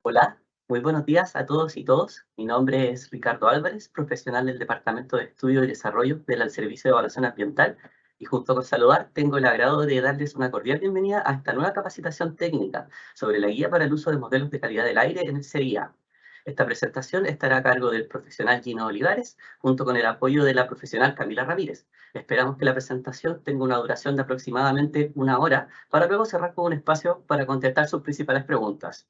Hola, muy buenos días a todos y todas. Mi nombre es Ricardo Álvarez, profesional del Departamento de Estudio y Desarrollo del Servicio de Evaluación Ambiental, y junto con Saludar tengo el agrado de darles una cordial bienvenida a esta nueva capacitación técnica sobre la guía para el uso de modelos de calidad del aire en el CIA. Esta presentación estará a cargo del profesional Gino Olivares, junto con el apoyo de la profesional Camila Ramírez. Esperamos que la presentación tenga una duración de aproximadamente una hora, para luego cerrar con un espacio para contestar sus principales preguntas.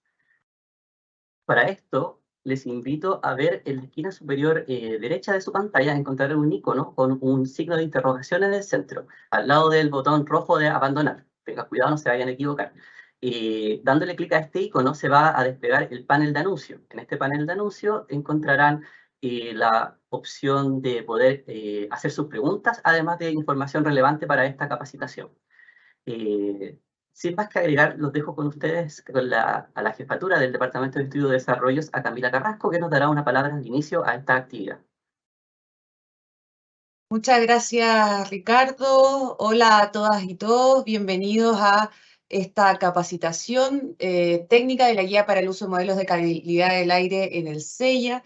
Para esto, les invito a ver en la esquina superior derecha de su pantalla, encontrarán un icono con un signo de interrogación en el centro, al lado del botón rojo de abandonar. Tengan cuidado, no se vayan a equivocar. Dándole clic a este icono se va a desplegar el panel de anuncio. En este panel de anuncio encontrarán la opción de poder hacer sus preguntas, además de información relevante para esta capacitación. Eh, Sin más que agregar, los dejo con ustedes, a la jefatura del Departamento de Estudio de Desarrollos, a Camila Carrasco, que nos dará una palabra de inicio a esta actividad. Muchas gracias, Ricardo. Hola a todas y todos. Bienvenidos a esta capacitación técnica de la Guía para el Uso de Modelos de Calidad del Aire en el CEIA.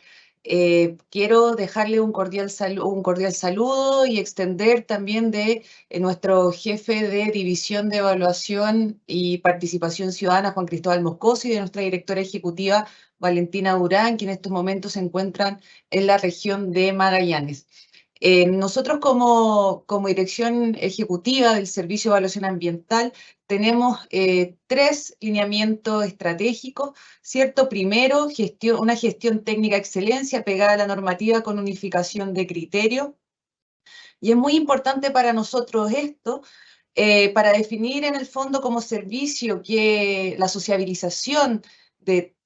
Quiero dejarle un cordial saludo y extender también de nuestro jefe de División de Evaluación y Participación Ciudadana, Juan Cristóbal Moscoso, y de nuestra directora ejecutiva, Valentina Durán, que en estos momentos se encuentran en la región de Magallanes. Nosotros como Dirección Ejecutiva del Servicio de Evaluación Ambiental tenemos tres lineamientos estratégicos, ¿cierto? Primero, una gestión técnica de excelencia pegada a la normativa con unificación de criterios. Y es muy importante para nosotros esto, para definir en el fondo como servicio que la sociabilización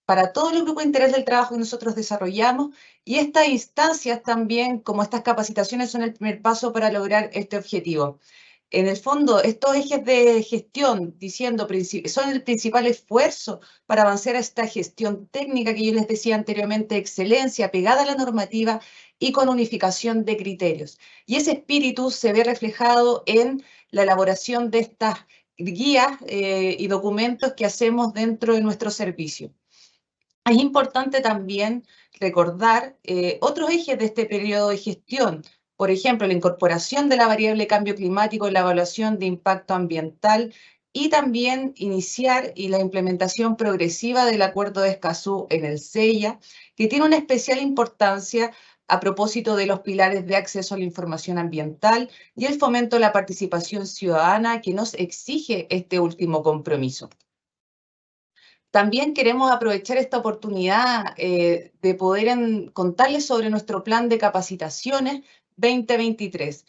para todos los grupos de interés del trabajo que nosotros desarrollamos, y estas instancias también, como estas capacitaciones, son el primer paso para lograr este objetivo. En el fondo, estos ejes de gestión, son el principal esfuerzo para avanzar a esta gestión técnica que yo les decía anteriormente, excelencia, pegada a la normativa y con unificación de criterios. Y ese espíritu se ve reflejado en la elaboración de estas guías y documentos que hacemos dentro de nuestro servicio. Es importante también recordar otros ejes de este periodo de gestión. Por ejemplo, la incorporación de la variable cambio climático en la evaluación de impacto ambiental, y también iniciar la implementación progresiva del Acuerdo de Escazú en el CEIA, que tiene una especial importancia a propósito de los pilares de acceso a la información ambiental y el fomento de la participación ciudadana que nos exige este último compromiso. También queremos aprovechar esta oportunidad de poder contarles sobre nuestro plan de capacitaciones 2023.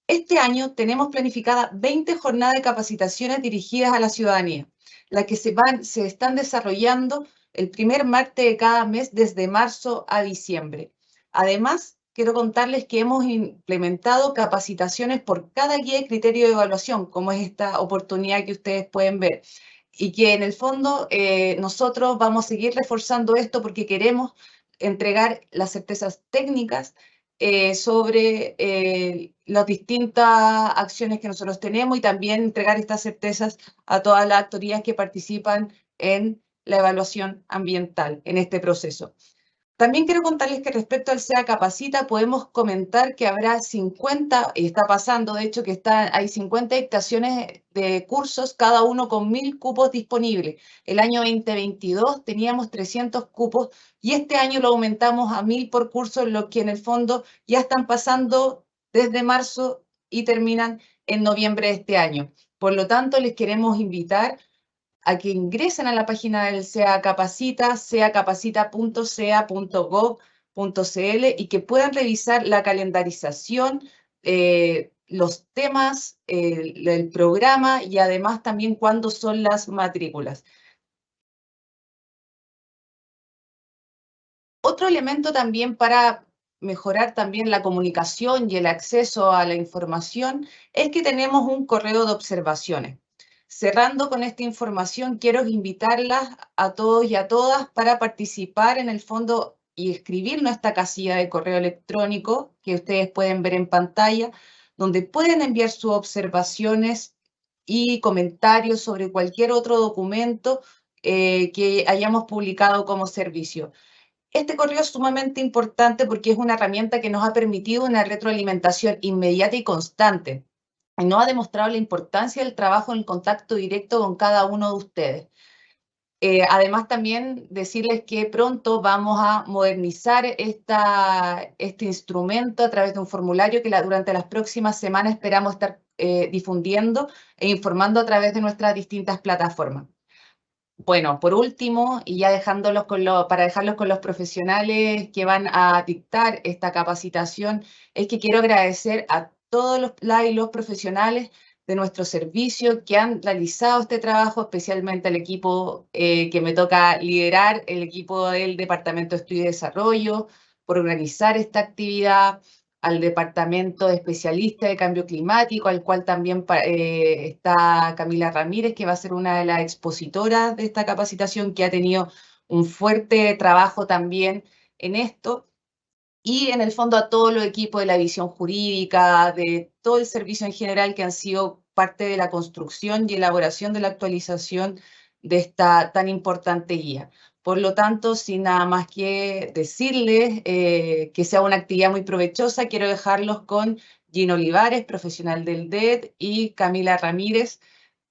Este año tenemos planificadas 20 jornadas de capacitaciones dirigidas a la ciudadanía, las que se están desarrollando el primer martes de cada mes desde marzo a diciembre. Además, quiero contarles que hemos implementado capacitaciones por cada guía y criterio de evaluación, como es esta oportunidad que ustedes pueden ver, y que en el fondo nosotros vamos a seguir reforzando esto porque queremos entregar las certezas técnicas sobre las distintas acciones que nosotros tenemos, y también entregar estas certezas a todas las autoridades que participan en la evaluación ambiental en este proceso. También quiero contarles que respecto al SEA Capacita, podemos comentar que habrá 50, y está pasando, de hecho, que hay 50 dictaciones de cursos, cada uno con 1000 cupos disponibles. El año 2022 teníamos 300 cupos, y este año lo aumentamos a 1000 por curso, los que en el fondo ya están pasando desde marzo y terminan en noviembre de este año. Por lo tanto, les queremos invitar a que ingresen a la página del SEA Capacita, seacapacita.sea.gov.cl, y que puedan revisar la calendarización, los temas, el programa, y además también cuándo son las matrículas. Otro elemento también para mejorar también la comunicación y el acceso a la información es que tenemos un correo de observaciones. Cerrando con esta información, quiero invitarlas a todos y a todas para participar en el fondo y escribir nuestra casilla de correo electrónico que ustedes pueden ver en pantalla, donde pueden enviar sus observaciones y comentarios sobre cualquier otro documento que hayamos publicado como servicio. Este correo es sumamente importante porque es una herramienta que nos ha permitido una retroalimentación inmediata y constante. Y nos ha demostrado la importancia del trabajo en contacto directo con cada uno de ustedes. Además, también decirles que pronto vamos a modernizar este instrumento a través de un formulario que durante las próximas semanas esperamos estar difundiendo e informando a través de nuestras distintas plataformas. Bueno, por último, y ya para dejarlos con los profesionales que van a dictar esta capacitación, es que quiero agradecer a todos los profesionales de nuestro servicio que han realizado este trabajo, especialmente al equipo que me toca liderar, el equipo del Departamento de Estudio y Desarrollo, por organizar esta actividad, al Departamento de Especialista de Cambio Climático, al cual también está Camila Ramírez, que va a ser una de las expositoras de esta capacitación, que ha tenido un fuerte trabajo también en esto. Y en el fondo a todos los equipos de la visión jurídica, de todo el servicio en general, que han sido parte de la construcción y elaboración de la actualización de esta tan importante guía. Por lo tanto, sin nada más que decirles que sea una actividad muy provechosa, quiero dejarlos con Gino Olivares, profesional del DED, y Camila Ramírez,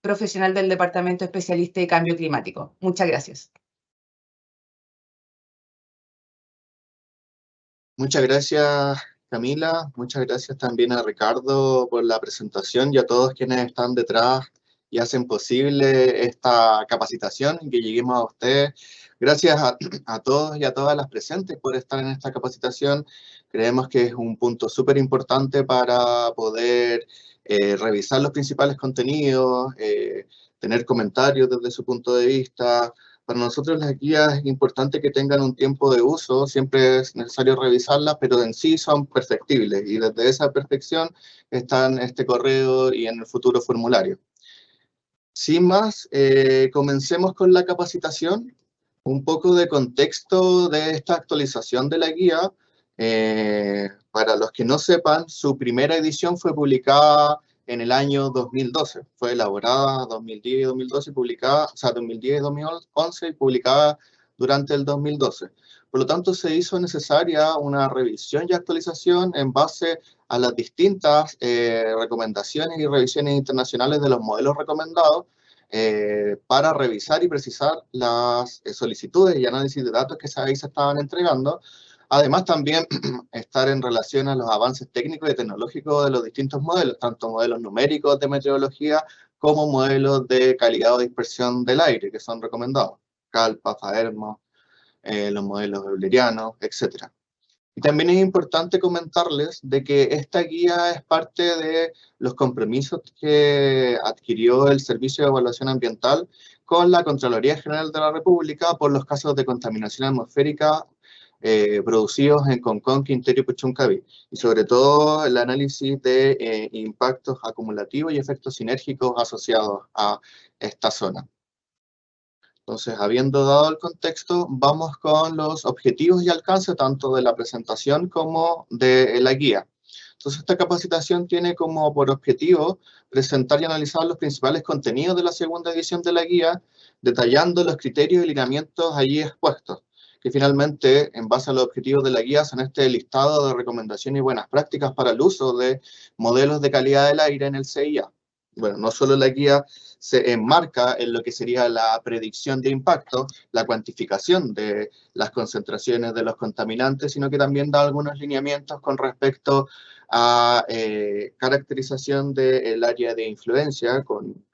profesional del Departamento Especialista de Cambio Climático. Muchas gracias. Muchas gracias, Camila. Muchas gracias también a Ricardo por la presentación y a todos quienes están detrás y hacen posible esta capacitación y que lleguemos a ustedes. Gracias a todos y a todas las presentes por estar en esta capacitación. Creemos que es un punto súper importante para poder revisar los principales contenidos, tener comentarios desde su punto de vista. Para nosotros las guías es importante que tengan un tiempo de uso, siempre es necesario revisarlas, pero en sí son perfectibles y desde esa perfección están este correo y en el futuro formulario. Sin más, comencemos con la capacitación. Un poco de contexto de esta actualización de la guía. Para los que no sepan, su primera edición fue publicada en el año 2012. Fue elaborada 2010 y 2012 y publicada, o sea, 2010 y 2011 y publicada durante el 2012. Por lo tanto, se hizo necesaria una revisión y actualización en base a las distintas recomendaciones y revisiones internacionales de los modelos recomendados para revisar y precisar las solicitudes y análisis de datos que ahí se estaban entregando. Además, también estar en relación a los avances técnicos y tecnológicos de los distintos modelos, tanto modelos numéricos de meteorología como modelos de calidad o dispersión del aire, que son recomendados, CALPA, FAERMO, los modelos eulerianos, etc. Y también es importante comentarles de que esta guía es parte de los compromisos que adquirió el Servicio de Evaluación Ambiental con la Contraloría General de la República por los casos de contaminación atmosférica producidos en Concón, Quintero y Puchuncaví, y sobre todo el análisis de impactos acumulativos y efectos sinérgicos asociados a esta zona. Entonces, habiendo dado el contexto, vamos con los objetivos y alcance tanto de la presentación como de la guía. Entonces, esta capacitación tiene como por objetivo presentar y analizar los principales contenidos de la segunda edición de la guía, detallando los criterios y lineamientos allí expuestos, que finalmente, en base a los objetivos de la guía, son este listado de recomendaciones y buenas prácticas para el uso de modelos de calidad del aire en el CIA. Bueno, no solo la guía se enmarca en lo que sería la predicción de impacto, la cuantificación de las concentraciones de los contaminantes, sino que también da algunos lineamientos con respecto a caracterización del área de influencia con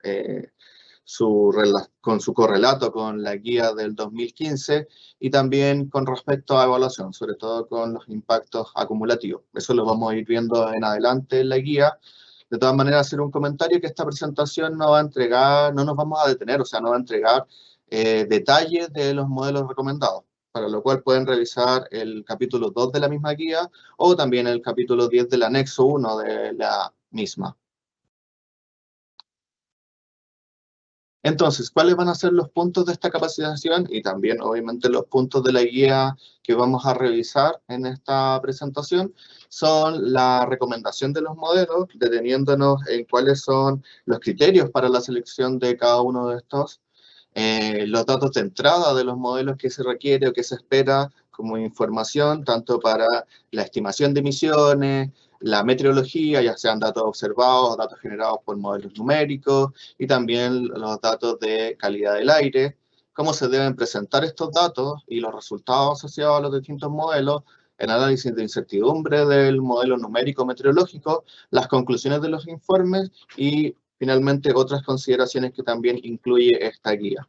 su correlato con la guía del 2015 y también con respecto a evaluación, sobre todo con los impactos acumulativos. Eso lo vamos a ir viendo en adelante en la guía. De todas maneras, hacer un comentario que esta presentación no va a entregar, no nos vamos a detener, o sea, no va a entregar detalles de los modelos recomendados, para lo cual pueden revisar el capítulo 2 de la misma guía o también el capítulo 10 del anexo 1 de la misma. Entonces, ¿cuáles van a ser los puntos de esta capacitación? Y también, obviamente, los puntos de la guía que vamos a revisar en esta presentación son la recomendación de los modelos, deteniéndonos en cuáles son los criterios para la selección de cada uno de estos, los datos de entrada de los modelos que se requiere o que se espera como información, tanto para la estimación de emisiones, la meteorología, ya sean datos observados o datos generados por modelos numéricos, y también los datos de calidad del aire, cómo se deben presentar estos datos y los resultados asociados a los distintos modelos, el análisis de incertidumbre del modelo numérico meteorológico, las conclusiones de los informes y finalmente otras consideraciones que también incluye esta guía.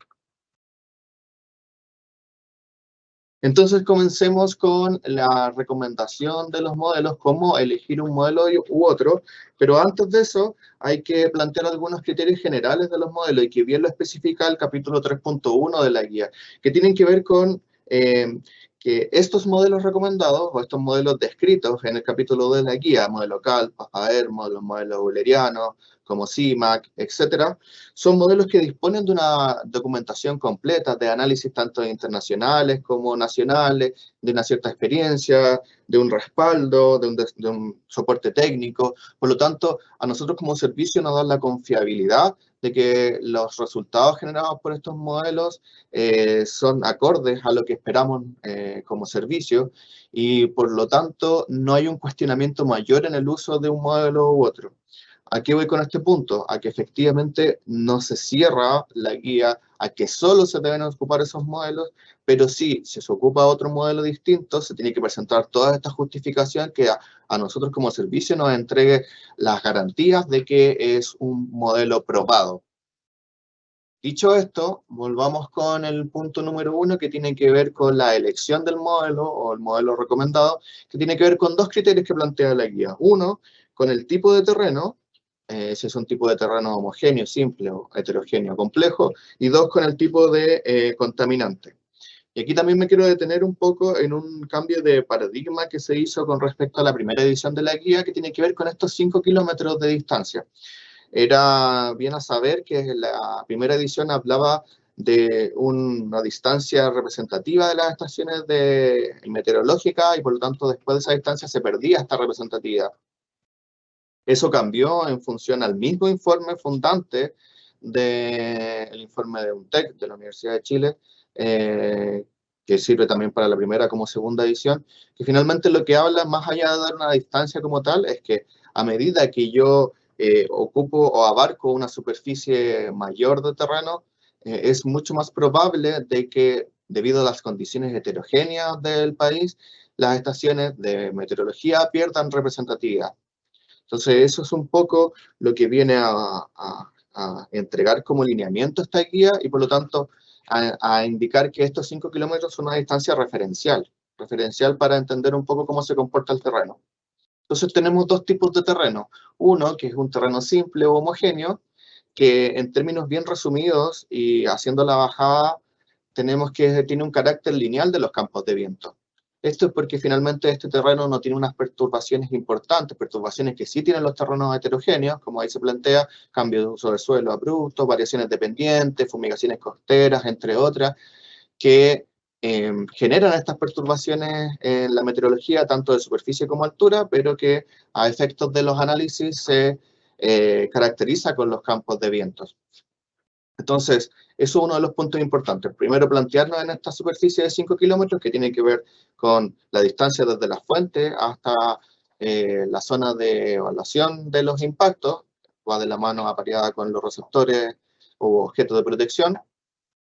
Entonces comencemos con la recomendación de los modelos, cómo elegir un modelo u otro, pero antes de eso hay que plantear algunos criterios generales de los modelos y que bien lo especifica el capítulo 3.1 de la guía, que tienen que ver con que estos modelos recomendados o estos modelos descritos en el capítulo de la guía, modelo CALP, PAPAER, modelo euleriano, como CIMAC, etcétera, son modelos que disponen de una documentación completa de análisis tanto internacionales como nacionales, de una cierta experiencia, de un respaldo, de un soporte técnico. Por lo tanto, a nosotros como servicio nos da la confiabilidad de que los resultados generados por estos modelos son acordes a lo que esperamos como servicio y por lo tanto no hay un cuestionamiento mayor en el uso de un modelo u otro. ¿A qué voy con este punto? A que efectivamente no se cierra la guía a que solo se deben ocupar esos modelos, pero sí, si se ocupa otro modelo distinto, se tiene que presentar toda esta justificación que a nosotros como servicio nos entregue las garantías de que es un modelo probado. Dicho esto, volvamos con el punto número 1 que tiene que ver con la elección del modelo o el modelo recomendado, que tiene que ver con dos criterios que plantea la guía. Uno, con el tipo de terreno, si es un tipo de terreno homogéneo, simple o heterogéneo, complejo, y dos, con el tipo de contaminante. Y aquí también me quiero detener un poco en un cambio de paradigma que se hizo con respecto a la primera edición de la guía, que tiene que ver con estos 5 kilómetros de distancia. Era bien a saber que la primera edición hablaba de una distancia representativa de las estaciones meteorológicas y por lo tanto después de esa distancia se perdía esta representatividad. Eso cambió en función al mismo informe fundante del informe de UNTEC, de la Universidad de Chile, que sirve también para la primera como segunda edición, que finalmente lo que habla, más allá de dar una distancia como tal, es que a medida que yo ocupo o abarco una superficie mayor de terreno, es mucho más probable de que, debido a las condiciones heterogéneas del país, las estaciones de meteorología pierdan representatividad. Entonces, eso es un poco lo que viene a entregar como lineamiento esta guía y, por lo tanto, a indicar que estos 5 kilómetros son una distancia referencial para entender un poco cómo se comporta el terreno. Entonces, tenemos dos tipos de terreno. Uno, que es un terreno simple o homogéneo, que en términos bien resumidos y haciendo la bajada, tenemos que tiene un carácter lineal de los campos de viento. Esto es porque finalmente este terreno no tiene unas perturbaciones importantes, perturbaciones que sí tienen los terrenos heterogéneos, como ahí se plantea, cambio de uso del suelo abrupto, variaciones dependientes, fumigaciones costeras, entre otras, que generan estas perturbaciones en la meteorología, tanto de superficie como altura, pero que a efectos de los análisis se caracteriza con los campos de vientos. Entonces, eso es uno de los puntos importantes. Primero, plantearnos en esta superficie de 5 kilómetros que tiene que ver con la distancia desde la fuente hasta la zona de evaluación de los impactos, va de la mano apareada con los receptores o objetos de protección,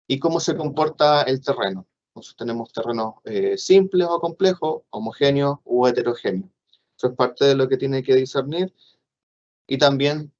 y cómo se comporta el terreno. Entonces, tenemos terrenos simples o complejos, homogéneos u heterogéneos. Eso es parte de lo que tiene que discernir y también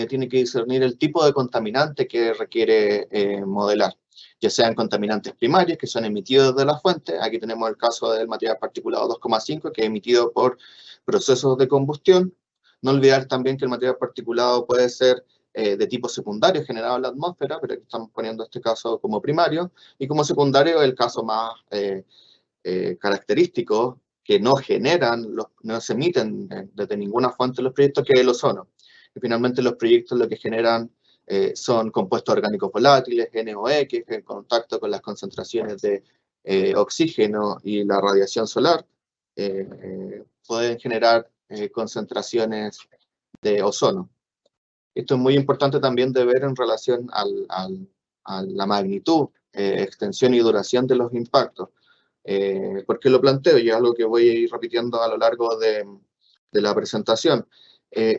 tiene que discernir el tipo de contaminante que requiere modelar, ya sean contaminantes primarios que son emitidos de la fuente. Aquí tenemos el caso del material particulado 2,5 que es emitido por procesos de combustión. No olvidar también que el material particulado puede ser de tipo secundario generado en la atmósfera, pero aquí estamos poniendo este caso como primario, y como secundario el caso más característico que no generan, no se emiten desde ninguna fuente los proyectos, que es el ozono. Y finalmente los proyectos lo que generan son compuestos orgánicos volátiles, NOx, que en contacto con las concentraciones de oxígeno y la radiación solar pueden generar concentraciones de ozono. Esto es muy importante también de ver en relación la magnitud, extensión y duración de los impactos. ¿Por qué lo planteo? Y es algo que voy a ir repitiendo a lo largo de la presentación.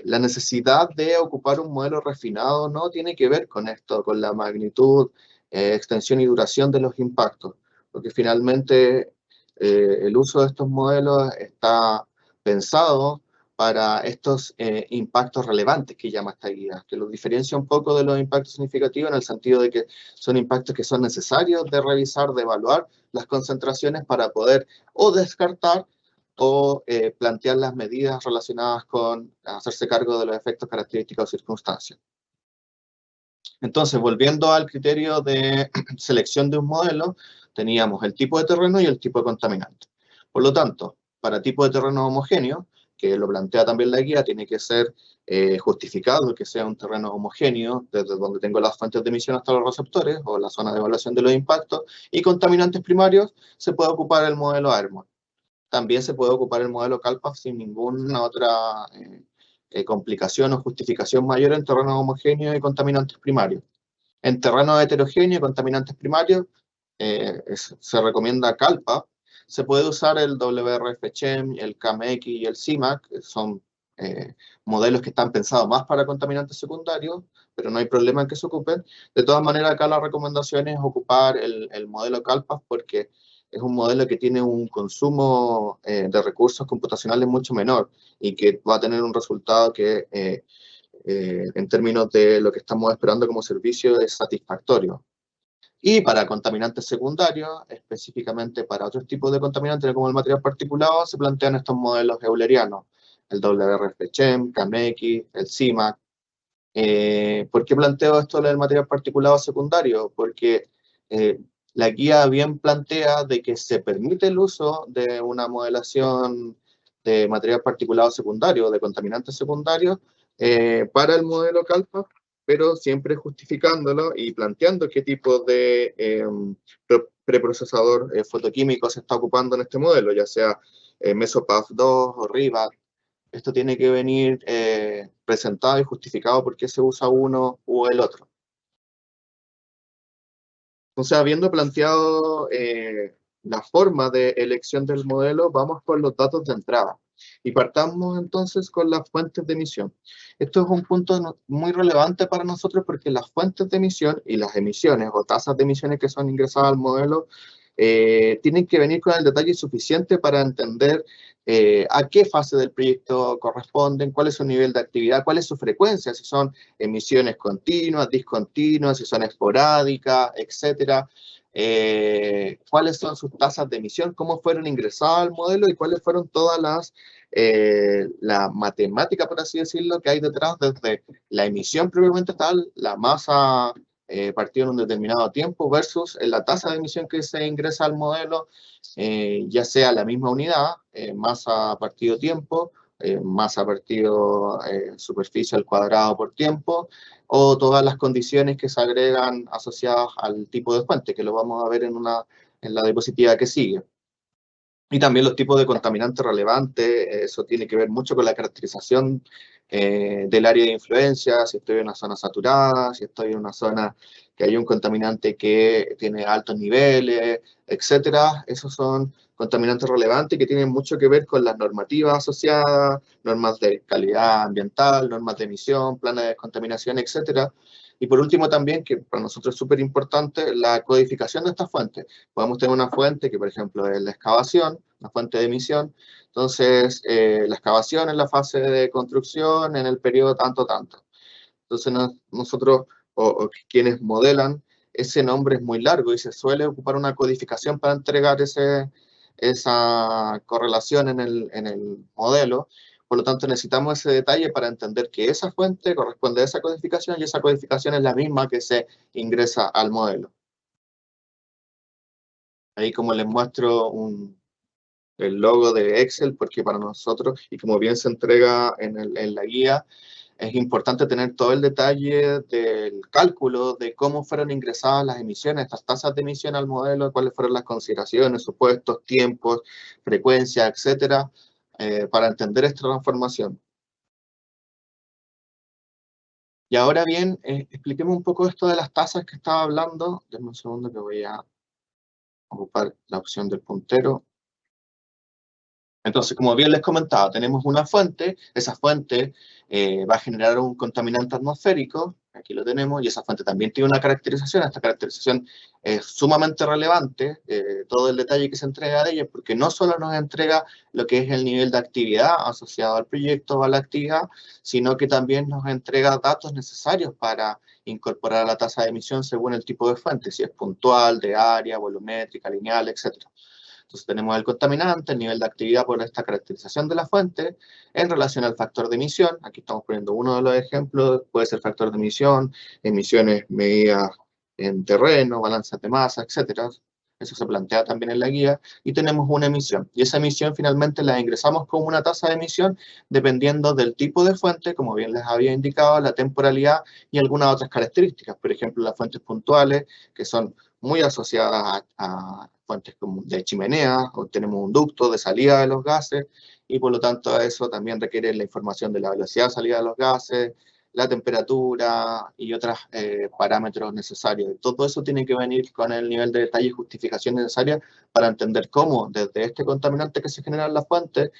La necesidad de ocupar un modelo refinado no tiene que ver con esto, con la magnitud, extensión y duración de los impactos, porque finalmente el uso de estos modelos está pensado para estos impactos relevantes que llama esta guía, que los diferencia un poco de los impactos significativos en el sentido de que son impactos que son necesarios de revisar, de evaluar las concentraciones para poder o descartar o plantear las medidas relacionadas con hacerse cargo de los efectos, características o circunstancias. Entonces, volviendo al criterio de selección de un modelo, teníamos el tipo de terreno y el tipo de contaminante. Por lo tanto, para tipo de terreno homogéneo, que lo plantea también la guía, tiene que ser justificado que sea un terreno homogéneo, desde donde tengo las fuentes de emisión hasta los receptores, o la zona de evaluación de los impactos, y contaminantes primarios, se puede ocupar el modelo AERMOR. También se puede ocupar el modelo CALPAF sin ninguna otra complicación o justificación mayor en terrenos homogéneos y contaminantes primarios. En terrenos heterogéneos y contaminantes primarios, se recomienda CALPAF. Se puede usar el WRF-Chem, el CAMX y el CIMAC, que son modelos que están pensados más para contaminantes secundarios, pero no hay problema en que se ocupen. De todas maneras, acá la recomendación es ocupar el modelo CALPAF porque es un modelo que tiene un consumo de recursos computacionales mucho menor y que va a tener un resultado que, en términos de lo que estamos esperando como servicio, es satisfactorio. Y para contaminantes secundarios, específicamente para otros tipos de contaminantes como el material particulado, se plantean estos modelos eulerianos, el WRF-Chem, CAMX, el CIMAC. ¿Por qué planteo esto del material particulado secundario? Porque la guía bien plantea de que se permite el uso de una modelación de material particulado secundario, de contaminantes secundarios, para el modelo CALPAF, pero siempre justificándolo y planteando qué tipo de preprocesador fotoquímico se está ocupando en este modelo, ya sea Mesopath 2 o RIVAT. Esto tiene que venir presentado y justificado por qué se usa uno u el otro. Entonces, habiendo planteado la forma de elección del modelo, vamos por los datos de entrada. Y partamos entonces con las fuentes de emisión. Esto es un punto muy relevante para nosotros porque las fuentes de emisión y las emisiones o tasas de emisiones que son ingresadas al modelo tienen que venir con el detalle suficiente para entender a qué fase del proyecto corresponden, cuál es su nivel de actividad, cuál es su frecuencia, si son emisiones continuas, discontinuas, si son esporádicas, etcétera. Cuáles son sus tasas de emisión, cómo fueron ingresadas al modelo y cuáles fueron todas la matemática, por así decirlo, que hay detrás desde la emisión propiamente tal, la masa partido en un determinado tiempo versus la tasa de emisión que se ingresa al modelo, ya sea la misma unidad, masa partido tiempo, masa partido superficie al cuadrado por tiempo, o todas las condiciones que se agregan asociadas al tipo de fuente, que lo vamos a ver en la diapositiva que sigue. Y también los tipos de contaminantes relevantes, eso tiene que ver mucho con la caracterización del área de influencia, si estoy en una zona saturada, si estoy en una zona que hay un contaminante que tiene altos niveles, etcétera. Esos son contaminantes relevantes que tienen mucho que ver con las normativas asociadas, normas de calidad ambiental, normas de emisión, planes de descontaminación, etcétera. Y por último también, que para nosotros es súper importante, la codificación de estas fuentes. Podemos tener una fuente que, por ejemplo, es la excavación, una fuente de emisión. Entonces, la excavación en la fase de construcción, en el periodo tanto. Entonces, nosotros, o quienes modelan, ese nombre es muy largo y se suele ocupar una codificación para entregar esa correlación en el modelo. Por lo tanto, necesitamos ese detalle para entender que esa fuente corresponde a esa codificación y esa codificación es la misma que se ingresa al modelo. Ahí como les muestro el logo de Excel, porque para nosotros, y como bien se entrega en la guía, es importante tener todo el detalle del cálculo de cómo fueron ingresadas las emisiones, estas tasas de emisión al modelo, cuáles fueron las consideraciones, supuestos, tiempos, frecuencia, etcétera, para entender esta transformación. Y ahora bien, expliquemos un poco esto de las tasas que estaba hablando. Denme un segundo que voy a ocupar la opción del puntero. Entonces, como bien les comentaba, tenemos una fuente, esa fuente va a generar un contaminante atmosférico, aquí lo tenemos, y esa fuente también tiene una caracterización. Esta caracterización es sumamente relevante, todo el detalle que se entrega de ella, porque no solo nos entrega lo que es el nivel de actividad asociado al proyecto o a la actividad, sino que también nos entrega datos necesarios para incorporar a la tasa de emisión según el tipo de fuente, si es puntual, de área, volumétrica, lineal, etc. Entonces tenemos el contaminante, el nivel de actividad por esta caracterización de la fuente, en relación al factor de emisión. Aquí estamos poniendo uno de los ejemplos, puede ser factor de emisión, emisiones medidas en terreno, balanzas de masa, etcétera. Eso se plantea también en la guía. Y tenemos una emisión. Y esa emisión finalmente la ingresamos como una tasa de emisión dependiendo del tipo de fuente, como bien les había indicado, la temporalidad y algunas otras características. Por ejemplo, las fuentes puntuales, que son muy asociadas a fuentes como de chimenea, o tenemos un ducto de salida de los gases, y por lo tanto eso también requiere la información de la velocidad de salida de los gases, la temperatura y otros parámetros necesarios. Todo eso tiene que venir con el nivel de detalle y justificación necesaria para entender cómo desde este contaminante que se genera en la fuente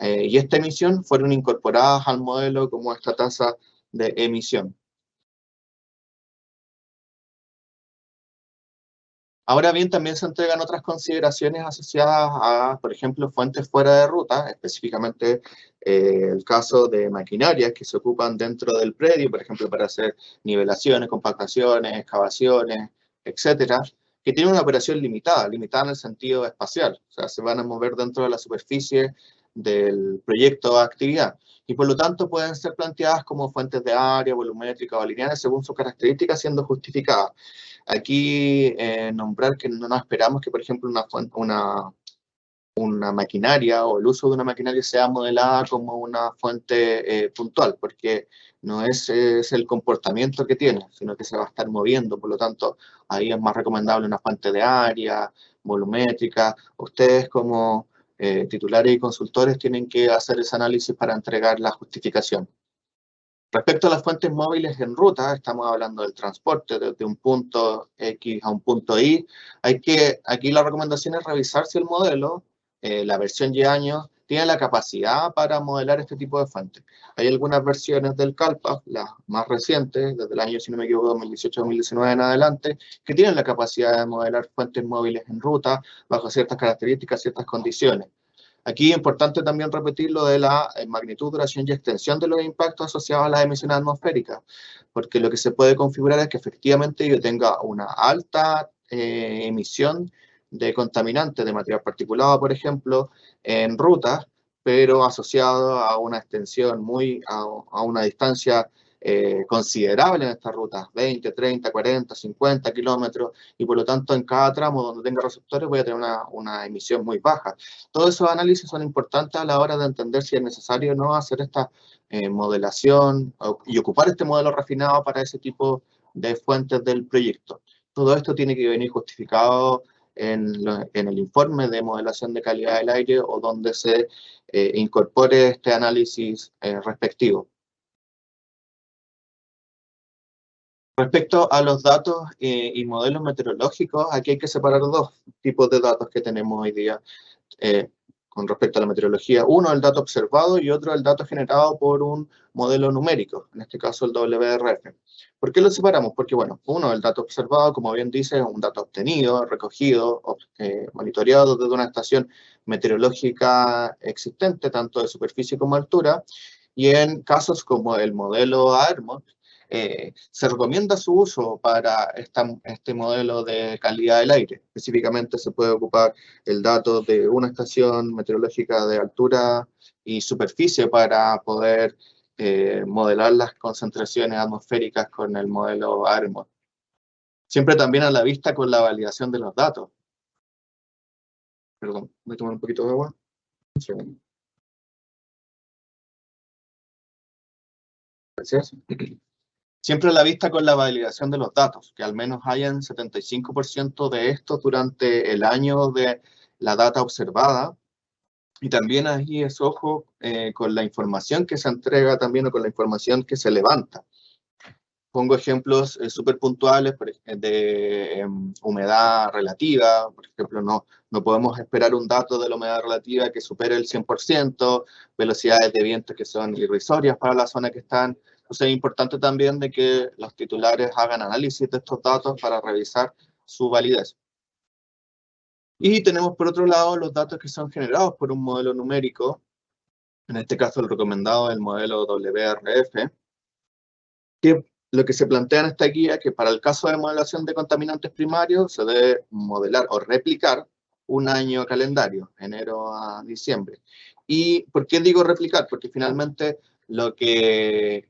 y esta emisión fueron incorporadas al modelo como esta tasa de emisión. Ahora bien, también se entregan otras consideraciones asociadas a, por ejemplo, fuentes fuera de ruta, específicamente el caso de maquinarias que se ocupan dentro del predio, por ejemplo, para hacer nivelaciones, compactaciones, excavaciones, etcétera, que tienen una operación limitada, limitada en el sentido espacial, o sea, se van a mover dentro de la superficie del proyecto o actividad, y por lo tanto pueden ser planteadas como fuentes de área, volumétrica o lineales según sus características, siendo justificadas. Aquí nombrar que no nos esperamos que, por ejemplo, una maquinaria o el uso de una maquinaria sea modelada como una fuente puntual, porque no es el comportamiento que tiene, sino que se va a estar moviendo. Por lo tanto, ahí es más recomendable una fuente de área, volumétrica. Ustedes como titulares y consultores tienen que hacer ese análisis para entregar la justificación. Respecto a las fuentes móviles en ruta, estamos hablando del transporte desde un punto X a un punto Y. Aquí la recomendación es revisar si el modelo, la versión Y años, tiene la capacidad para modelar este tipo de fuentes. Hay algunas versiones del CalPAF, las más recientes, desde el año, si no me equivoco, 2018-2019 en adelante, que tienen la capacidad de modelar fuentes móviles en ruta bajo ciertas características, ciertas condiciones. Aquí es importante también repetir lo de la magnitud, duración y extensión de los impactos asociados a las emisiones atmosféricas, porque lo que se puede configurar es que efectivamente yo tenga una alta emisión de contaminantes de material particulado, por ejemplo, en rutas, pero asociado a una extensión a una distancia considerable en estas rutas, 20, 30, 40, 50 kilómetros, y por lo tanto en cada tramo donde tenga receptores voy a tener una emisión muy baja. Todos esos análisis son importantes a la hora de entender si es necesario o no hacer esta modelación y ocupar este modelo refinado para ese tipo de fuentes del proyecto. Todo esto tiene que venir justificado en el informe de modelación de calidad del aire o donde se incorpore este análisis respectivo. Respecto a los datos y modelos meteorológicos, aquí hay que separar dos tipos de datos que tenemos hoy día con respecto a la meteorología. Uno, el dato observado, y otro, el dato generado por un modelo numérico, en este caso el WRF. ¿Por qué lo separamos? Porque, bueno, uno, el dato observado, como bien dice, es un dato obtenido, recogido, monitoreado desde una estación meteorológica existente, tanto de superficie como altura, y en casos como el modelo AERMOT, se recomienda su uso para este modelo de calidad del aire. Específicamente se puede ocupar el dato de una estación meteorológica de altura y superficie para poder modelar las concentraciones atmosféricas con el modelo AERMOT. Siempre también a la vista con la validación de los datos. Perdón, voy a tomar un poquito de agua. Un segundo. Gracias. Siempre a la vista con la validación de los datos, que al menos hayan 75% de estos durante el año de la data observada. Y también ahí es ojo con la información que se entrega también o con la información que se levanta. pongo ejemplos súper puntuales de humedad relativa. Por ejemplo, no podemos esperar un dato de la humedad relativa que supere el 100%, velocidades de viento que son irrisorias para la zona que están. Entonces es importante también de que los titulares hagan análisis de estos datos para revisar su validez. Y tenemos por otro lado los datos que son generados por un modelo numérico, en este caso el recomendado es el modelo WRF, que lo que se plantea en esta guía es que para el caso de modelación de contaminantes primarios se debe modelar o replicar un año calendario, enero a diciembre. ¿Y por qué digo replicar? Porque finalmente lo que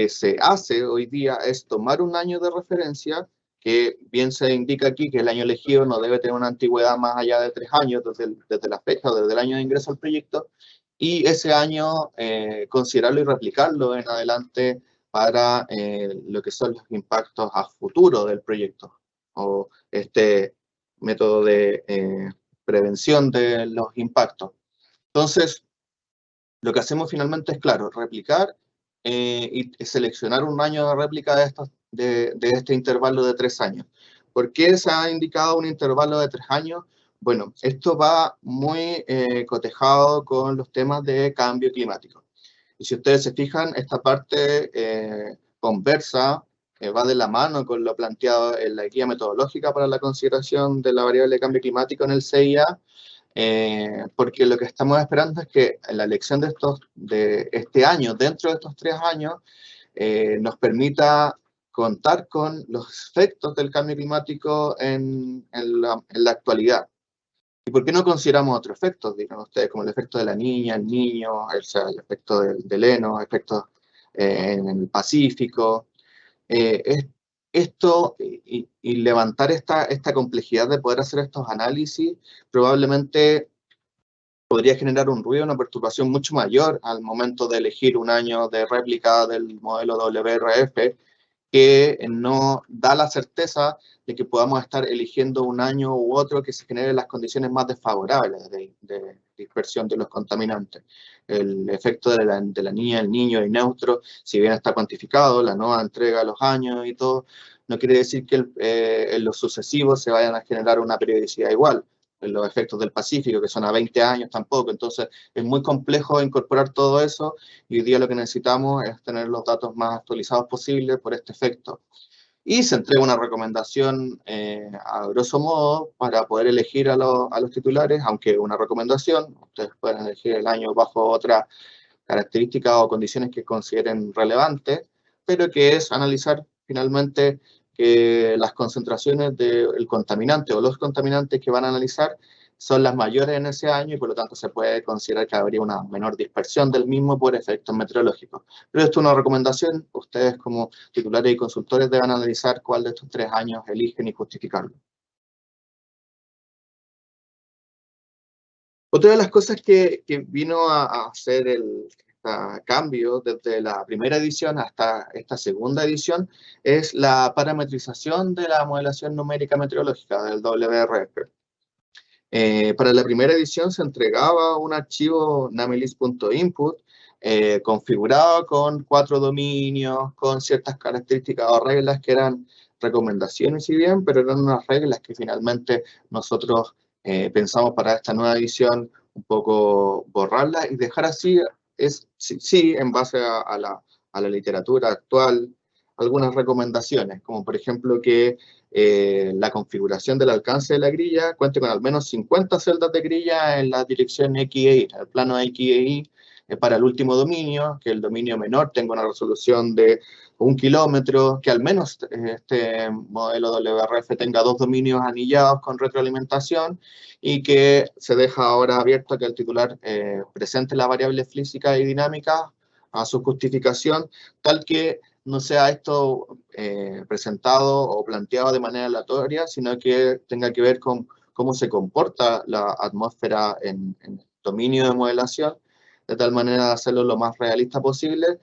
se hace hoy día es tomar un año de referencia, que bien se indica aquí que el año elegido no debe tener una antigüedad más allá de 3 años desde la fecha o desde el año de ingreso al proyecto, y ese año considerarlo y replicarlo en adelante para lo que son los impactos a futuro del proyecto, o este método de prevención de los impactos. Entonces, lo que hacemos finalmente es, claro, replicar y seleccionar un año de réplica de este intervalo de 3 años. ¿Por qué se ha indicado un intervalo de 3 años? Bueno, esto va muy cotejado con los temas de cambio climático. Y si ustedes se fijan, esta parte conversa, va de la mano con lo planteado en la guía metodológica para la consideración de la variable de cambio climático en el CIA, porque lo que estamos esperando es que la elección de este año, dentro de estos 3 años, nos permita contar con los efectos del cambio climático en la actualidad. ¿Y por qué no consideramos otros efectos, digan ustedes, como el efecto de la niña, el niño, o sea, el efecto del heno, efectos en el Pacífico? Esto y levantar esta complejidad de poder hacer estos análisis probablemente podría generar un ruido, una perturbación mucho mayor al momento de elegir un año de réplica del modelo WRF, que no da la certeza de que podamos estar eligiendo un año u otro que se generen las condiciones más desfavorables de dispersión de los contaminantes. El efecto de la niña, el niño y neutro, si bien está cuantificado, la nueva entrega a los años y todo, no quiere decir que en los sucesivos se vayan a generar una periodicidad igual. En los efectos del Pacífico, que son a 20 años tampoco. Entonces es muy complejo incorporar todo eso, y hoy día lo que necesitamos es tener los datos más actualizados posibles por este efecto. Y se entrega una recomendación a grosso modo para poder elegir a los titulares, aunque una recomendación, ustedes pueden elegir el año bajo otras características o condiciones que consideren relevantes, pero que es analizar finalmente que las concentraciones del contaminante o los contaminantes que van a analizar son las mayores en ese año, y por lo tanto se puede considerar que habría una menor dispersión del mismo por efectos meteorológicos. Pero esto es una recomendación, ustedes como titulares y consultores deben analizar cuál de estos 3 años eligen y justificarlo. Otra de las cosas que vino a hacer este cambio desde la primera edición hasta esta segunda edición es la parametrización de la modelación numérica meteorológica del WRF. Para la primera edición se entregaba un archivo namelist.input configurado con 4 dominios, con ciertas características o reglas que eran recomendaciones, si bien, pero eran unas reglas que finalmente nosotros pensamos para esta nueva edición un poco borrarla y dejar así, sí, en base a la literatura actual, algunas recomendaciones, como por ejemplo que la configuración del alcance de la grilla cuente con al menos 50 celdas de grilla en la dirección X e Y, el plano X e Y, para el último dominio, que el dominio menor tenga una resolución de 1 kilómetro, que al menos este modelo WRF tenga 2 dominios anillados con retroalimentación, y que se deja ahora abierto a que el titular presente la variable física y dinámica a su justificación, tal que no sea esto presentado o planteado de manera aleatoria, sino que tenga que ver con cómo se comporta la atmósfera en el dominio de modelación, de tal manera de hacerlo lo más realista posible,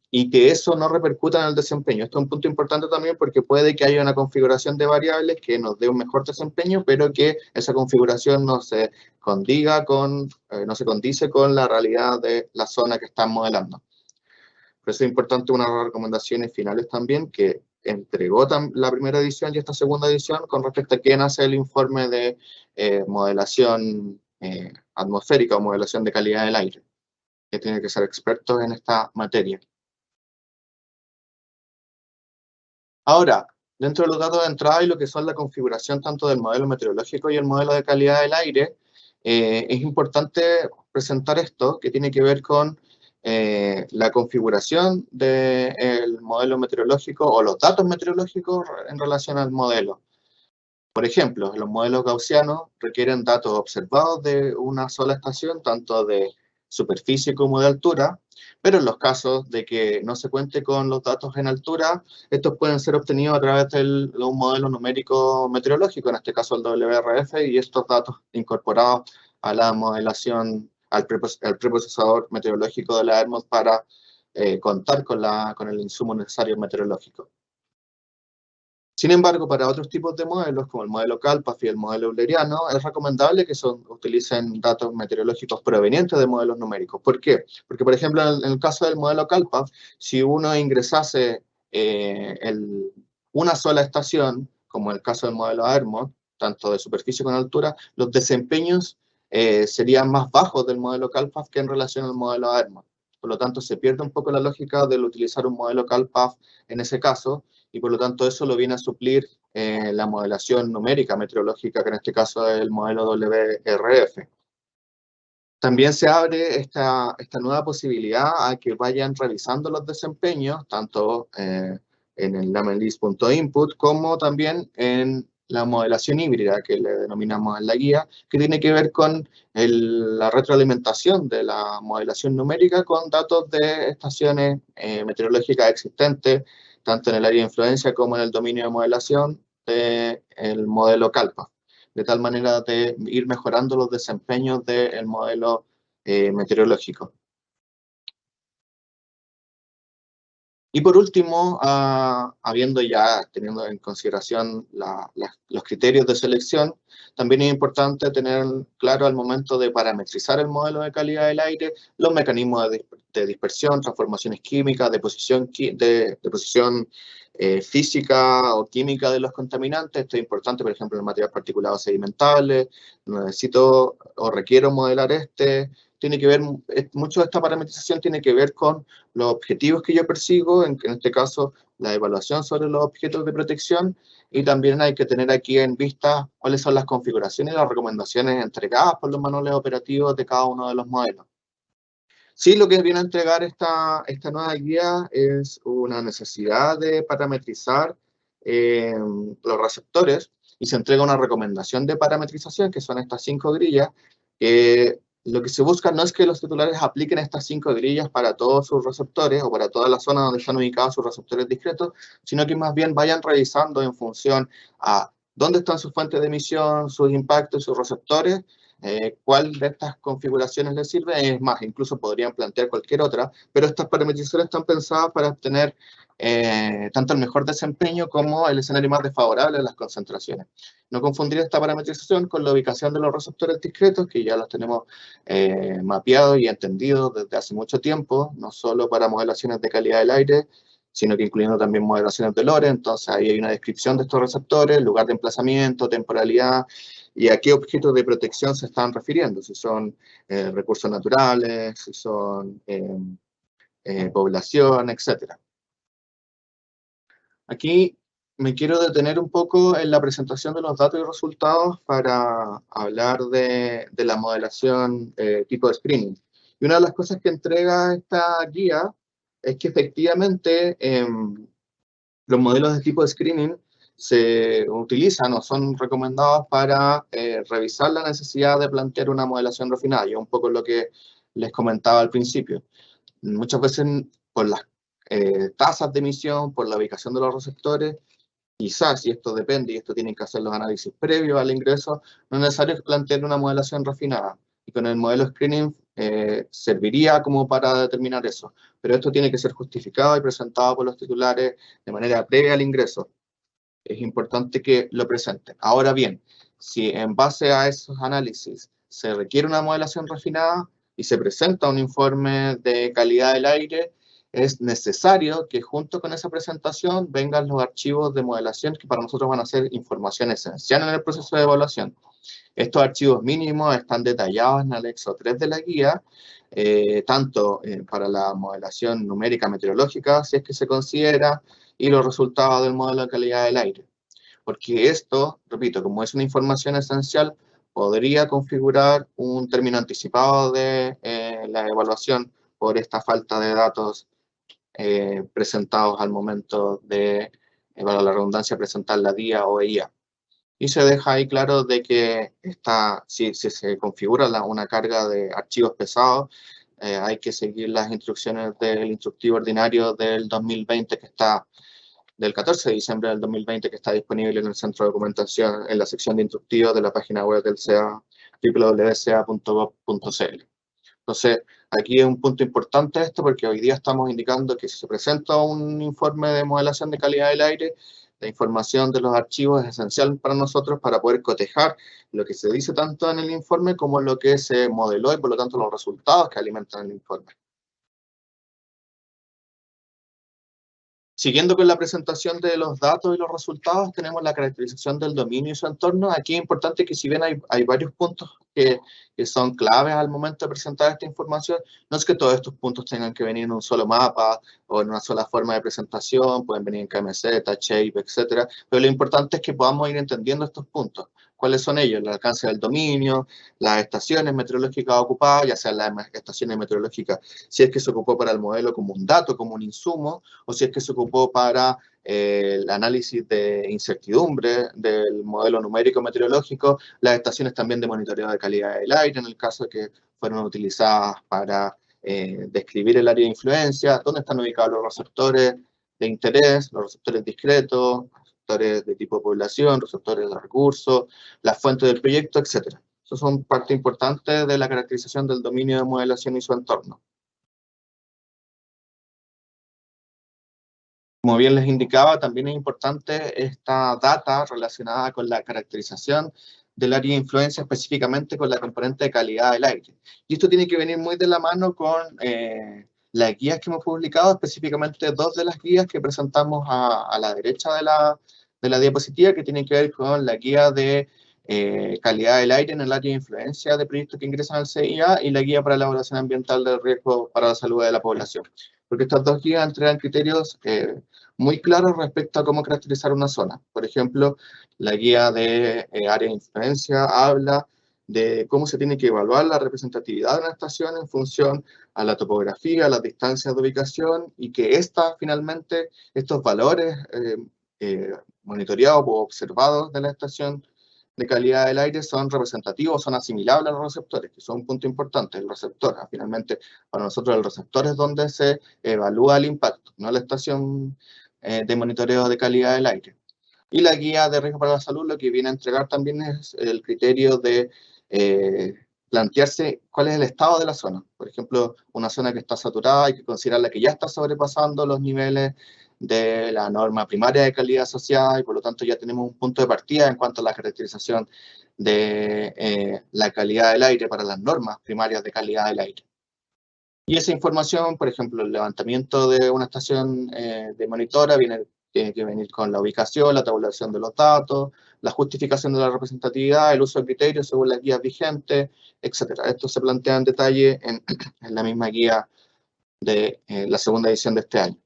y que eso no repercuta en el desempeño. Esto es un punto importante también, porque puede que haya una configuración de variables que nos dé un mejor desempeño, pero que esa configuración no se condice con la realidad de la zona que están modelando. Por eso es importante una de las recomendaciones finales también, que entregó la primera edición y esta segunda edición con respecto a quién hace el informe de modelación atmosférica o modelación de calidad del aire, que tiene que ser expertos en esta materia. Ahora, dentro de los datos de entrada y lo que son la configuración tanto del modelo meteorológico y el modelo de calidad del aire, es importante presentar esto que tiene que ver con la configuración del modelo meteorológico o los datos meteorológicos en relación al modelo. Por ejemplo, los modelos gaussianos requieren datos observados de una sola estación, tanto de superficie como de altura, pero en los casos de que no se cuente con los datos en altura, estos pueden ser obtenidos a través de un modelo numérico meteorológico, en este caso el WRF, y estos datos incorporados a la modelación, al preprocesador meteorológico de la ERMOD para contar con el insumo necesario meteorológico. Sin embargo, para otros tipos de modelos, como el modelo CalPAF y el modelo euleriano, es recomendable que utilicen datos meteorológicos provenientes de modelos numéricos. ¿Por qué? Porque, por ejemplo, en el caso del modelo CalPAF, si uno ingresase una sola estación, como en el caso del modelo AERMOD, tanto de superficie como de altura, los desempeños serían más bajos del modelo CalPAF que en relación al modelo AERMOD. Por lo tanto, se pierde un poco la lógica del utilizar un modelo CalPAF en ese caso, y por lo tanto eso lo viene a suplir la modelación numérica meteorológica, que en este caso es el modelo WRF. También se abre esta nueva posibilidad a que vayan revisando los desempeños, tanto en el lamenlist.input como también en la modelación híbrida, que le denominamos en la guía, que tiene que ver con la retroalimentación de la modelación numérica con datos de estaciones meteorológicas existentes, tanto en el área de influencia como en el dominio de modelación del modelo CalPAF, de tal manera de ir mejorando los desempeños del modelo meteorológico. Y por último, habiendo ya teniendo en consideración los criterios de selección, también es importante tener claro al momento de parametrizar el modelo de calidad del aire los mecanismos de dispersión, transformaciones químicas, de posición física o química de los contaminantes. Esto es importante, por ejemplo, en materiales particulados sedimentables. Necesito o requiero modelar tiene que ver, mucho de esta parametrización tiene que ver con los objetivos que yo persigo, en este caso la evaluación sobre los objetos de protección, y también hay que tener aquí en vista cuáles son las configuraciones y las recomendaciones entregadas por los manuales operativos de cada uno de los modelos. Sí, lo que viene a entregar esta nueva guía es una necesidad de parametrizar los receptores, y se entrega una recomendación de parametrización, que son estas 5 grillas. Lo que se busca no es que los titulares apliquen estas 5 grillas para todos sus receptores o para todas las zonas donde están ubicados sus receptores discretos, sino que más bien vayan revisando en función a dónde están sus fuentes de emisión, sus impactos, sus receptores, cuál de estas configuraciones les sirve. Es más, incluso podrían plantear cualquier otra, pero estas parametrizaciones están pensadas para obtener tanto el mejor desempeño como el escenario más desfavorable de las concentraciones. No confundir esta parametrización con la ubicación de los receptores discretos, que ya los tenemos mapeados y entendidos desde hace mucho tiempo, no solo para modelaciones de calidad del aire, sino que incluyendo también modelaciones de Lore. Entonces ahí hay una descripción de estos receptores, lugar de emplazamiento, temporalidad, y a qué objetos de protección se están refiriendo, si son recursos naturales, si son población, etc. Aquí me quiero detener un poco en la presentación de los datos y resultados para hablar de la modelación tipo de screening. Y una de las cosas que entrega esta guía es que efectivamente los modelos de tipo de screening se utilizan o son recomendados para revisar la necesidad de plantear una modelación refinada. Y un poco lo que les comentaba al principio. Muchas veces por las tasas de emisión, por la ubicación de los receptores, quizás, y esto depende, y esto tienen que hacer los análisis previos al ingreso, no es necesario plantear una modelación refinada. Y con el modelo screening serviría como para determinar eso. Pero esto tiene que ser justificado y presentado por los titulares de manera previa al ingreso. Es importante que lo presenten. Ahora bien, si en base a esos análisis se requiere una modelación refinada y se presenta un informe de calidad del aire, es necesario que junto con esa presentación vengan los archivos de modelación que para nosotros van a ser información esencial en el proceso de evaluación. Estos archivos mínimos están detallados en el anexo 3 de la guía, tanto para la modelación numérica meteorológica, si es que se considera, y los resultados del modelo de calidad del aire. Porque esto, repito, como es una información esencial, podría configurar un término anticipado de la evaluación por esta falta de datos presentados al momento de, para la redundancia, presentar la DIA o EIA. Y se deja ahí claro de que si se configura una carga de archivos pesados, hay que seguir las instrucciones del instructivo ordinario del 2020 que está, del 14 de diciembre del 2020 que está disponible en el centro de documentación, en la sección de instructivos de la página web del CEA, www.cea.gov.cl. Entonces, aquí es un punto importante esto porque hoy día estamos indicando que si se presenta un informe de modelación de calidad del aire, la información de los archivos es esencial para nosotros para poder cotejar lo que se dice tanto en el informe como lo que se modeló y por lo tanto los resultados que alimentan el informe. Siguiendo con la presentación de los datos y los resultados, tenemos la caracterización del dominio y su entorno. Aquí es importante que si bien hay varios puntos que son claves al momento de presentar esta información, no es que todos estos puntos tengan que venir en un solo mapa o en una sola forma de presentación, pueden venir en KMZ, Shape, etc. Pero lo importante es que podamos ir entendiendo estos puntos. ¿Cuáles son ellos? El alcance del dominio, las estaciones meteorológicas ocupadas, ya sean las estaciones meteorológicas, si es que se ocupó para el modelo como un dato, como un insumo, o si es que se ocupó para el análisis de incertidumbre del modelo numérico meteorológico, las estaciones también de monitoreo de calidad del aire, en el caso de que fueron utilizadas para describir el área de influencia, dónde están ubicados los receptores de interés, los receptores discretos, receptores de tipo población, receptores de recursos, las fuentes del proyecto, etc. Eso son parte importante de la caracterización del dominio de modelación y su entorno. Como bien les indicaba, también es importante esta data relacionada con la caracterización del área de influencia, específicamente con la componente de calidad del aire. Y esto tiene que venir muy de la mano con las guías que hemos publicado, específicamente dos de las guías que presentamos a la derecha de la diapositiva, que tienen que ver con la guía de calidad del aire en el área de influencia de proyectos que ingresan al CIA y la guía para la evaluación ambiental del riesgo para la salud de la población. Porque estas dos guías entregan criterios muy claros respecto a cómo caracterizar una zona. Por ejemplo, la guía de área de influencia habla de cómo se tiene que evaluar la representatividad de una estación en función a la topografía, a las distancias de ubicación, y que finalmente, estos valores monitoreados o observados de la estación de calidad del aire son representativos, son asimilables a los receptores, que son un punto importante, el receptor. Finalmente, para nosotros el receptor es donde se evalúa el impacto, no la estación de monitoreo de calidad del aire. Y la guía de riesgo para la salud lo que viene a entregar también es el criterio de plantearse cuál es el estado de la zona. Por ejemplo, una zona que está saturada hay que considerarla que ya está sobrepasando los niveles de la norma primaria de calidad asociada y por lo tanto ya tenemos un punto de partida en cuanto a la caracterización de la calidad del aire para las normas primarias de calidad del aire. Y esa información, por ejemplo, el levantamiento de una estación de monitora tiene que venir con la ubicación, la tabulación de los datos, la justificación de la representatividad, el uso de criterios según las guías vigentes, etc. Esto se plantea en detalle en la misma guía de la segunda edición de este año.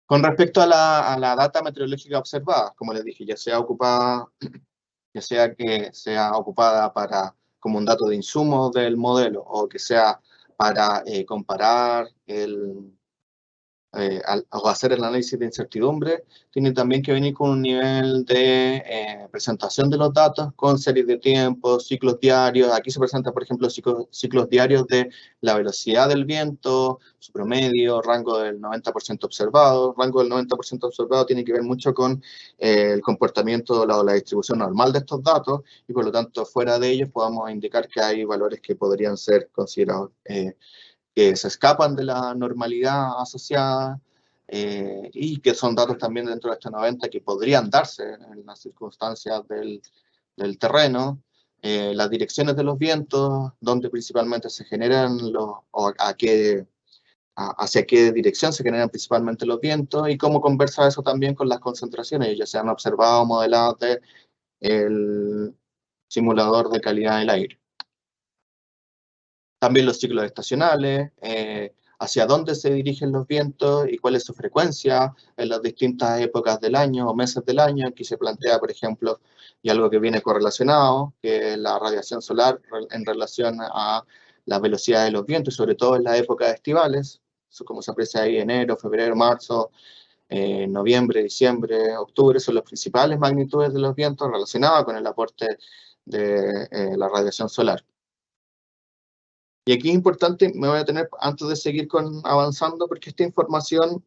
Con respecto a la data meteorológica observada, como les dije, ya sea que sea ocupada como un dato de insumo del modelo o que sea para comparar o hacer el análisis de incertidumbre, tiene también que venir con un nivel de presentación de los datos con series de tiempos, ciclos diarios. Aquí se presenta, por ejemplo, ciclos diarios de la velocidad del viento, su promedio, rango del 90% observado. Rango del 90% observado tiene que ver mucho con el comportamiento o la distribución normal de estos datos y por lo tanto fuera de ellos podamos indicar que hay valores que podrían ser considerados que se escapan de la normalidad asociada y que son datos también dentro de este 90 que podrían darse en las circunstancias del terreno, las direcciones de los vientos, donde principalmente se generan o a qué hacia qué dirección se generan principalmente los vientos y cómo conversa eso también con las concentraciones, ya se han observado modeladas del simulador de calidad del aire. También los ciclos estacionales, hacia dónde se dirigen los vientos y cuál es su frecuencia en las distintas épocas del año o meses del año. Aquí se plantea, por ejemplo, y algo que viene correlacionado, que es la radiación solar en relación a la velocidad de los vientos, y sobre todo en las épocas estivales, como se aprecia ahí, enero, febrero, marzo, noviembre, diciembre, octubre, son las principales magnitudes de los vientos relacionadas con el aporte de la radiación solar. Y aquí es importante, me voy a tener, antes de seguir avanzando, porque esta información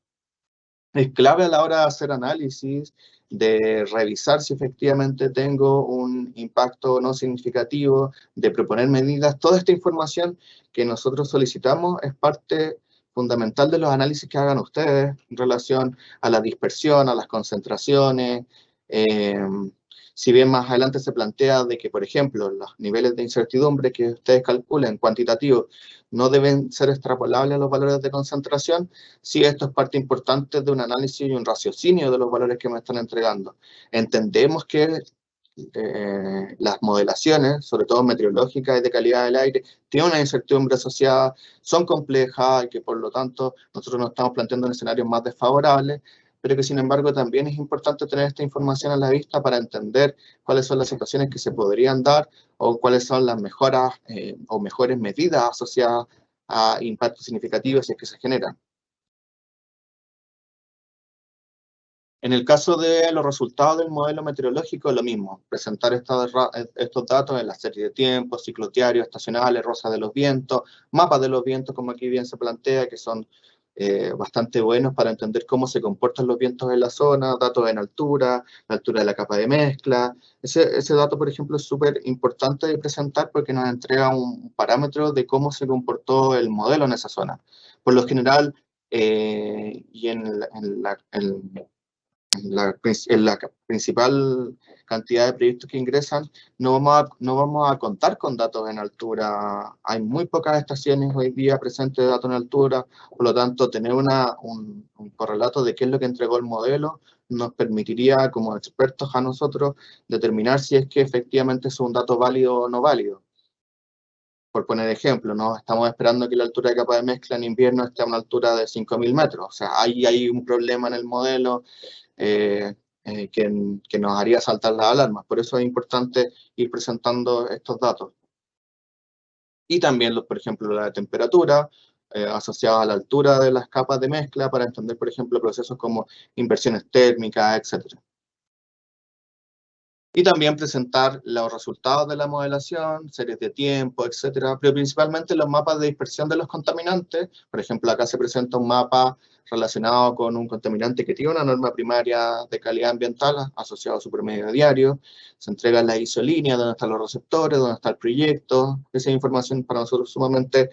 es clave a la hora de hacer análisis, de revisar si efectivamente tengo un impacto no significativo, de proponer medidas. Toda esta información que nosotros solicitamos es parte fundamental de los análisis que hagan ustedes en relación a la dispersión, a las concentraciones. Si bien más adelante se plantea de que, por ejemplo, los niveles de incertidumbre que ustedes calculen cuantitativos no deben ser extrapolables a los valores de concentración, sí esto es parte importante de un análisis y un raciocinio de los valores que me están entregando. Entendemos que las modelaciones, sobre todo meteorológicas y de calidad del aire, tienen una incertidumbre asociada, son complejas y que por lo tanto nosotros nos estamos planteando en escenarios más desfavorables, pero que sin embargo también es importante tener esta información a la vista para entender cuáles son las situaciones que se podrían dar o cuáles son las mejoras o mejores medidas asociadas a impactos significativos si es que se generan. En el caso de los resultados del modelo meteorológico, lo mismo, presentar estos datos en la serie de tiempos, ciclos diarios, estacionales, rosas de los vientos, mapas de los vientos, como aquí bien se plantea, que son bastante buenos para entender cómo se comportan los vientos en la zona, datos en altura, la altura de la capa de mezcla. Ese dato, por ejemplo, es súper importante de presentar porque nos entrega un parámetro de cómo se comportó el modelo en esa zona. Por lo general, y en la principal cantidad de proyectos que ingresan, no vamos a contar con datos en altura. Hay muy pocas estaciones hoy día presentes de datos en altura, por lo tanto, tener un correlato de qué es lo que entregó el modelo nos permitiría, como expertos a nosotros, determinar si es que efectivamente es un dato válido o no válido. Por poner ejemplo, no estamos esperando que la altura de capa de mezcla en invierno esté a una altura de 5.000 metros. O sea, ahí hay un problema en el modelo que nos haría saltar las alarmas. Por eso es importante ir presentando estos datos. Y también, por ejemplo, la temperatura asociada a la altura de las capas de mezcla para entender, por ejemplo, procesos como inversiones térmicas, etc. Y también presentar los resultados de la modelación, series de tiempo, etcétera, pero principalmente los mapas de dispersión de los contaminantes. Por ejemplo, acá se presenta un mapa relacionado con un contaminante que tiene una norma primaria de calidad ambiental asociado a su promedio diario. Se entrega la isolínea, dónde están los receptores, dónde está el proyecto. Esa información para nosotros sumamente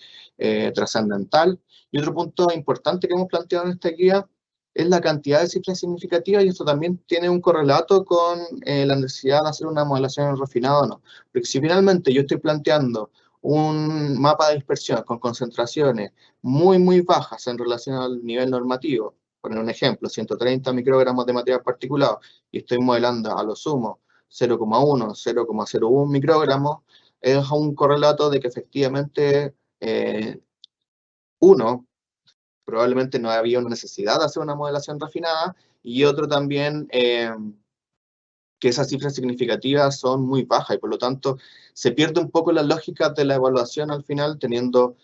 trascendental. Y otro punto importante que hemos planteado en esta guía es la cantidad de cifras significativas, y esto también tiene un correlato con la necesidad de hacer una modelación refinada o no. Porque si finalmente yo estoy planteando un mapa de dispersión con concentraciones muy bajas en relación al nivel normativo, poner un ejemplo, 130 microgramos de material particulado, y estoy modelando a lo sumo 0,1, 0,01 microgramos, es un correlato de que efectivamente uno, probablemente no había una necesidad de hacer una modelación refinada, y otro también que esas cifras significativas son muy bajas y por lo tanto se pierde un poco la lógica de la evaluación al final, teniendo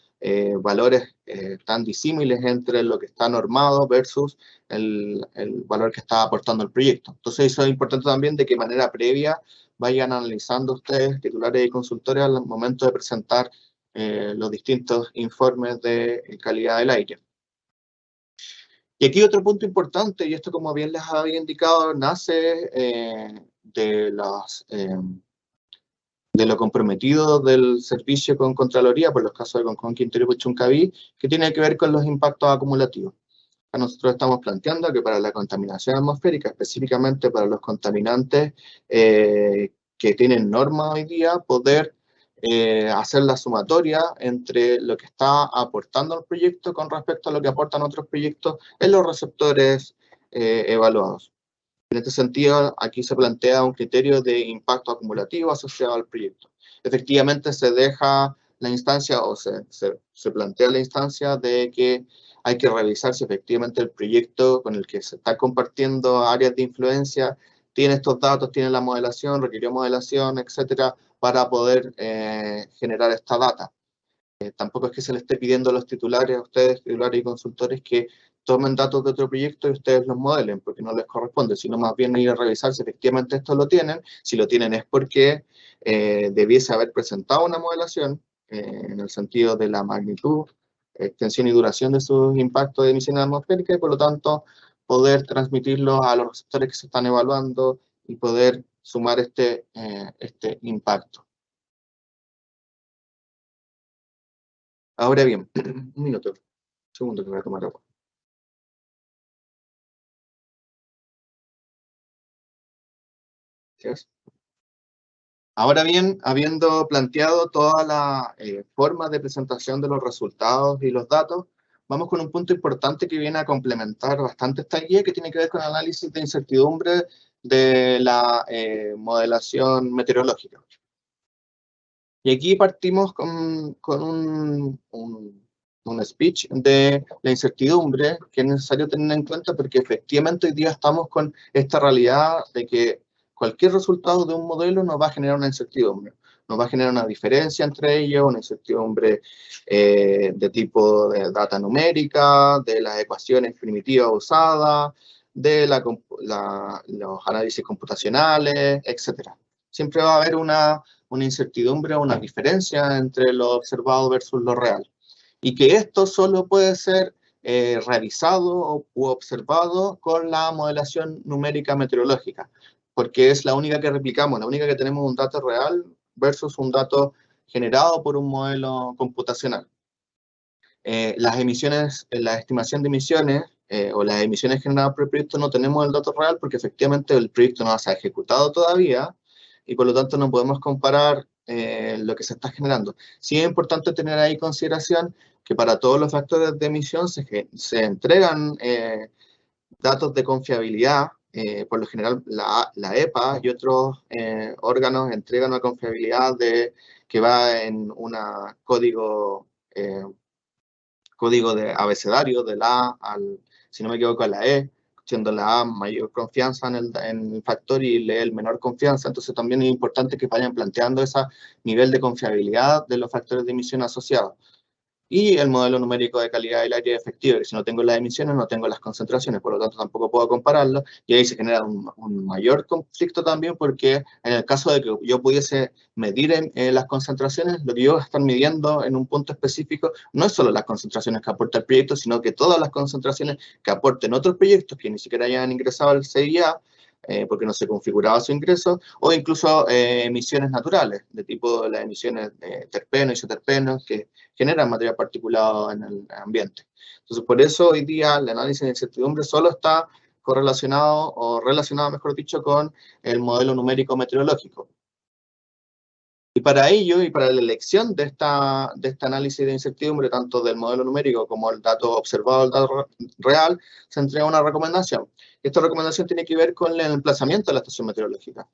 valores tan disímiles entre lo que está normado versus el valor que está aportando el proyecto. Entonces eso es importante también de que de manera previa vayan analizando ustedes, titulares y consultores, al momento de presentar los distintos informes de calidad del aire. Y aquí otro punto importante, y esto como bien les había indicado, nace de lo comprometido del servicio con Contraloría, por los casos de Concón, Quintero y Puchuncaví, que tiene que ver con los impactos acumulativos. Nosotros estamos planteando que para la contaminación atmosférica, específicamente para los contaminantes que tienen norma hoy día, poder hacer la sumatoria entre lo que está aportando el proyecto con respecto a lo que aportan otros proyectos en los receptores evaluados. En este sentido, aquí se plantea un criterio de impacto acumulativo asociado al proyecto. Efectivamente, se deja la instancia o se plantea la instancia de que hay que revisar si efectivamente el proyecto con el que se está compartiendo áreas de influencia tiene estos datos, tiene la modelación, requirió modelación, etcétera, para poder generar esta data. Tampoco es que se le esté pidiendo a los titulares, a ustedes, titulares y consultores, que tomen datos de otro proyecto y ustedes los modelen, porque no les corresponde, sino más bien ir a revisar si efectivamente esto lo tienen. Si lo tienen es porque debiese haber presentado una modelación en el sentido de la magnitud, extensión y duración de sus impactos de emisiones atmosféricas y por lo tanto poder transmitirlo a los receptores que se están evaluando y poder sumar este impacto. Ahora bien, un minuto, un segundo que voy a tomar agua. Gracias. Ahora bien, habiendo planteado toda la forma de presentación de los resultados y los datos, vamos con un punto importante que viene a complementar bastante esta guía, que tiene que ver con el análisis de incertidumbre de la modelación meteorológica. Y aquí partimos con un speech de la incertidumbre que es necesario tener en cuenta porque efectivamente hoy día estamos con esta realidad de que cualquier resultado de un modelo nos va a generar una incertidumbre, nos va a generar una diferencia entre ellos, una incertidumbre de tipo de data numérica, de las ecuaciones primitivas usadas, de los análisis computacionales, etc. Siempre va a haber una incertidumbre o una diferencia entre lo observado versus lo real. Y que esto solo puede ser revisado u observado con la modelación numérica meteorológica, porque es la única que replicamos, la única que tenemos un dato real versus un dato generado por un modelo computacional. Las emisiones, la estimación de emisiones o las emisiones generadas por el proyecto no tenemos el dato real porque efectivamente el proyecto no se ha ejecutado todavía y por lo tanto no podemos comparar lo que se está generando. Sí es importante tener ahí consideración que para todos los factores de emisión se entregan datos de confiabilidad. Por lo general la EPA y otros órganos entregan una confiabilidad que va en un código de abecedario, de la A al, si no me equivoco, a la E, siendo la A mayor confianza en el factor y la E el menor confianza. Entonces también es importante que vayan planteando ese nivel de confiabilidad de los factores de emisión asociados. Y el modelo numérico de calidad del aire efectivo, que si no tengo las emisiones, no tengo las concentraciones, por lo tanto tampoco puedo compararlo, y ahí se genera un mayor conflicto también, porque en el caso de que yo pudiese medir las concentraciones, lo que yo voy a estar midiendo en un punto específico no es solo las concentraciones que aporta el proyecto, sino que todas las concentraciones que aporten otros proyectos que ni siquiera hayan ingresado al CIA, porque no se configuraba su ingreso, o incluso emisiones naturales, de tipo las emisiones de terpenos y isoterpenos que generan material particulado en el ambiente. Entonces, por eso hoy día el análisis de incertidumbre solo está correlacionado, o relacionado, mejor dicho, con el modelo numérico meteorológico. Y para ello, y para la elección de este análisis de incertidumbre, tanto del modelo numérico como el dato observado, el dato real, se entrega una recomendación. Esta recomendación tiene que ver con el emplazamiento de la estación meteorológica.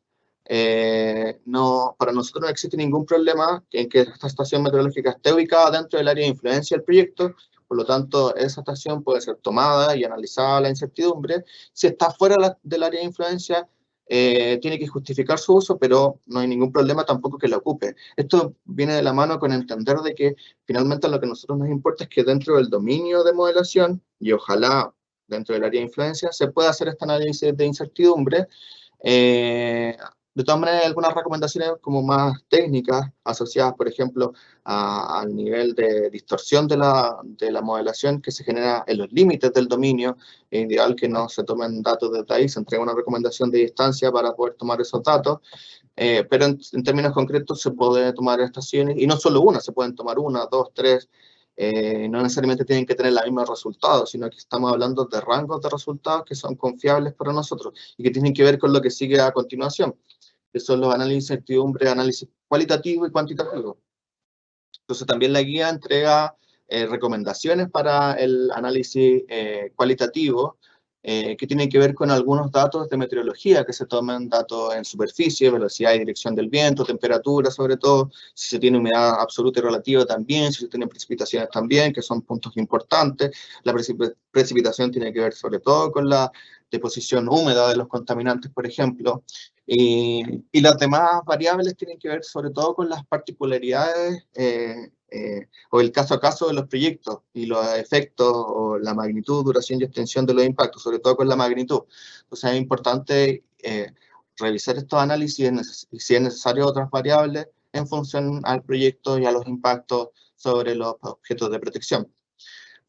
Para nosotros no existe ningún problema en que esta estación meteorológica esté ubicada dentro del área de influencia del proyecto, por lo tanto, esa estación puede ser tomada y analizada la incertidumbre. Si está fuera del área de influencia, tiene que justificar su uso, pero no hay ningún problema tampoco que la ocupe. Esto viene de la mano con entender de que finalmente lo que a nosotros nos importa es que dentro del dominio de modelación, y ojalá dentro del área de influencia, se pueda hacer este análisis de incertidumbre. De todas maneras, hay algunas recomendaciones como más técnicas asociadas, por ejemplo, al nivel de distorsión de la modelación que se genera en los límites del dominio. Es ideal que no se tomen datos desde ahí, se entrega una recomendación de distancia para poder tomar esos datos, pero en términos concretos se puede tomar estaciones, y no solo una, se pueden tomar una, dos, tres, no necesariamente tienen que tener los mismos resultados, sino que estamos hablando de rangos de resultados que son confiables para nosotros y que tienen que ver con lo que sigue a continuación. que son los análisis de incertidumbre, análisis cualitativo y cuantitativo. Entonces también la guía entrega recomendaciones para el análisis cualitativo, que tienen que ver con algunos datos de meteorología, que se toman datos en superficie, velocidad y dirección del viento, temperatura sobre todo, si se tiene humedad absoluta y relativa también, si se tienen precipitaciones también, que son puntos importantes. La precipitación tiene que ver sobre todo con la deposición húmeda de los contaminantes, por ejemplo, y las demás variables tienen que ver sobre todo con las particularidades o el caso a caso de los proyectos y los efectos o la magnitud, duración y extensión de los impactos, sobre todo con la magnitud. Entonces es importante revisar estos análisis y si es necesario otras variables en función al proyecto y a los impactos sobre los objetos de protección.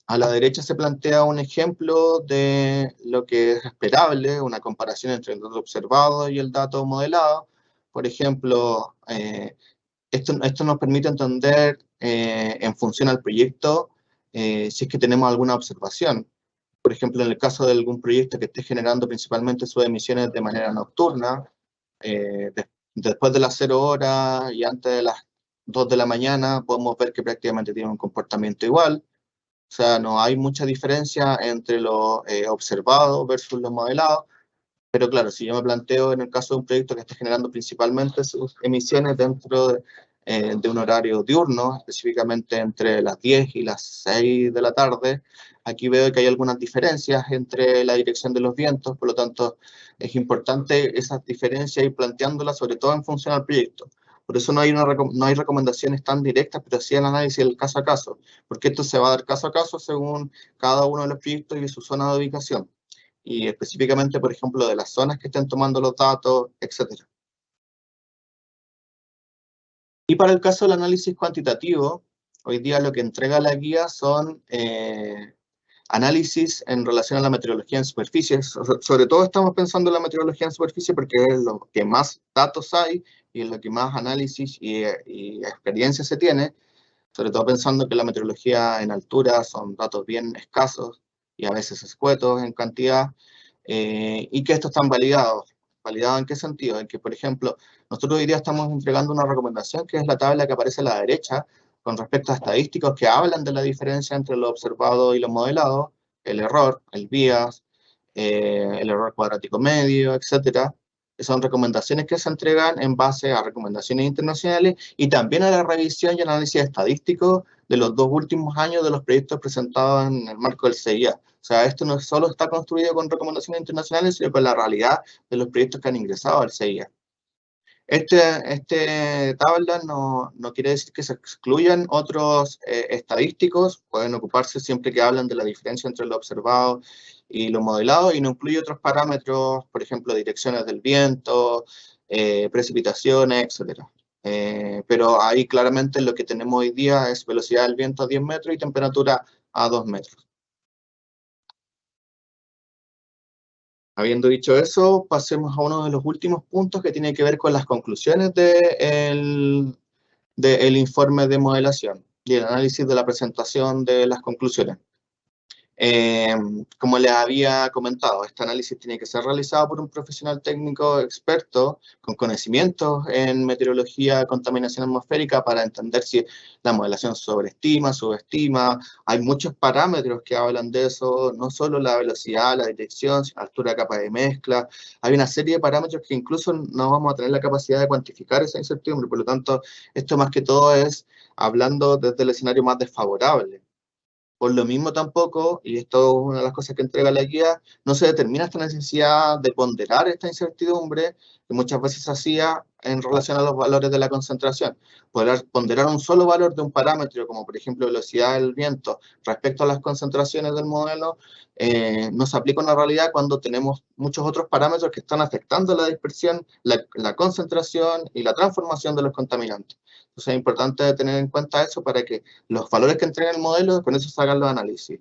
A la derecha se plantea un ejemplo de lo que es esperable, una comparación entre el dato observado y el dato modelado. Por ejemplo, esto nos permite entender en función al proyecto si es que tenemos alguna observación. Por ejemplo, en el caso de algún proyecto que esté generando principalmente sus emisiones de manera nocturna, después de las 0 horas y antes de las 2 de la mañana, podemos ver que prácticamente tiene un comportamiento igual. O sea, no hay mucha diferencia entre lo observado versus lo modelado. Pero claro, si yo me planteo en el caso de un proyecto que esté generando principalmente sus emisiones dentro de un horario diurno, específicamente entre las 10 y las 6 de la tarde, aquí veo que hay algunas diferencias entre la dirección de los vientos, por lo tanto es importante esas diferencias ir planteándolas, sobre todo en función al proyecto. Por eso no hay recomendaciones tan directas, pero sí el análisis del caso a caso, porque esto se va a dar caso a caso según cada uno de los proyectos y su zona de ubicación, y específicamente, por ejemplo, de las zonas que estén tomando los datos, etc. Y para el caso del análisis cuantitativo, hoy día lo que entrega la guía son análisis en relación a la meteorología en superficie. Sobre todo estamos pensando en la meteorología en superficie porque es lo que más datos hay y es lo que más análisis y experiencia se tiene, sobre todo pensando que la meteorología en altura son datos bien escasos y a veces escuetos en cantidad, y que estos están validados. ¿Validados en qué sentido? En que, por ejemplo, nosotros hoy día estamos entregando una recomendación que es la tabla que aparece a la derecha con respecto a estadísticos que hablan de la diferencia entre lo observado y lo modelado, el error, el bias, el error cuadrático medio, etcétera. Son recomendaciones que se entregan en base a recomendaciones internacionales y también a la revisión y análisis estadístico de los 2 últimos años de los proyectos presentados en el marco del CIA. O sea, esto no solo está construido con recomendaciones internacionales, sino con la realidad de los proyectos que han ingresado al CIA. Este tabla no quiere decir que se excluyan otros estadísticos, pueden ocuparse siempre que hablan de la diferencia entre lo observado y lo modelado, y no incluye otros parámetros, por ejemplo, direcciones del viento, precipitaciones, etc. Pero ahí claramente lo que tenemos hoy día es velocidad del viento a 10 metros y temperatura a 2 metros. Habiendo dicho eso, pasemos a uno de los últimos puntos que tiene que ver con las conclusiones del informe de modelación y el análisis de la presentación de las conclusiones. Como les había comentado, este análisis tiene que ser realizado por un profesional técnico experto con conocimientos en meteorología, contaminación atmosférica, para entender si la modelación sobreestima, subestima. Hay muchos parámetros que hablan de eso, no solo la velocidad, la dirección, altura, capa de mezcla. Hay una serie de parámetros que incluso no vamos a tener la capacidad de cuantificar esa incertidumbre. Por lo tanto, esto más que todo es hablando desde el escenario más desfavorable. Por lo mismo tampoco, y esto es una de las cosas que entrega la guía, no se determina esta necesidad de ponderar esta incertidumbre que muchas veces se hacía en relación a los valores de la concentración. Poder ponderar un solo valor de un parámetro, como por ejemplo velocidad del viento, respecto a las concentraciones del modelo, no se aplica en la realidad cuando tenemos muchos otros parámetros que están afectando la dispersión, la concentración y la transformación de los contaminantes. Entonces es importante tener en cuenta eso para que los valores que entrega el modelo, con eso se hagan los análisis.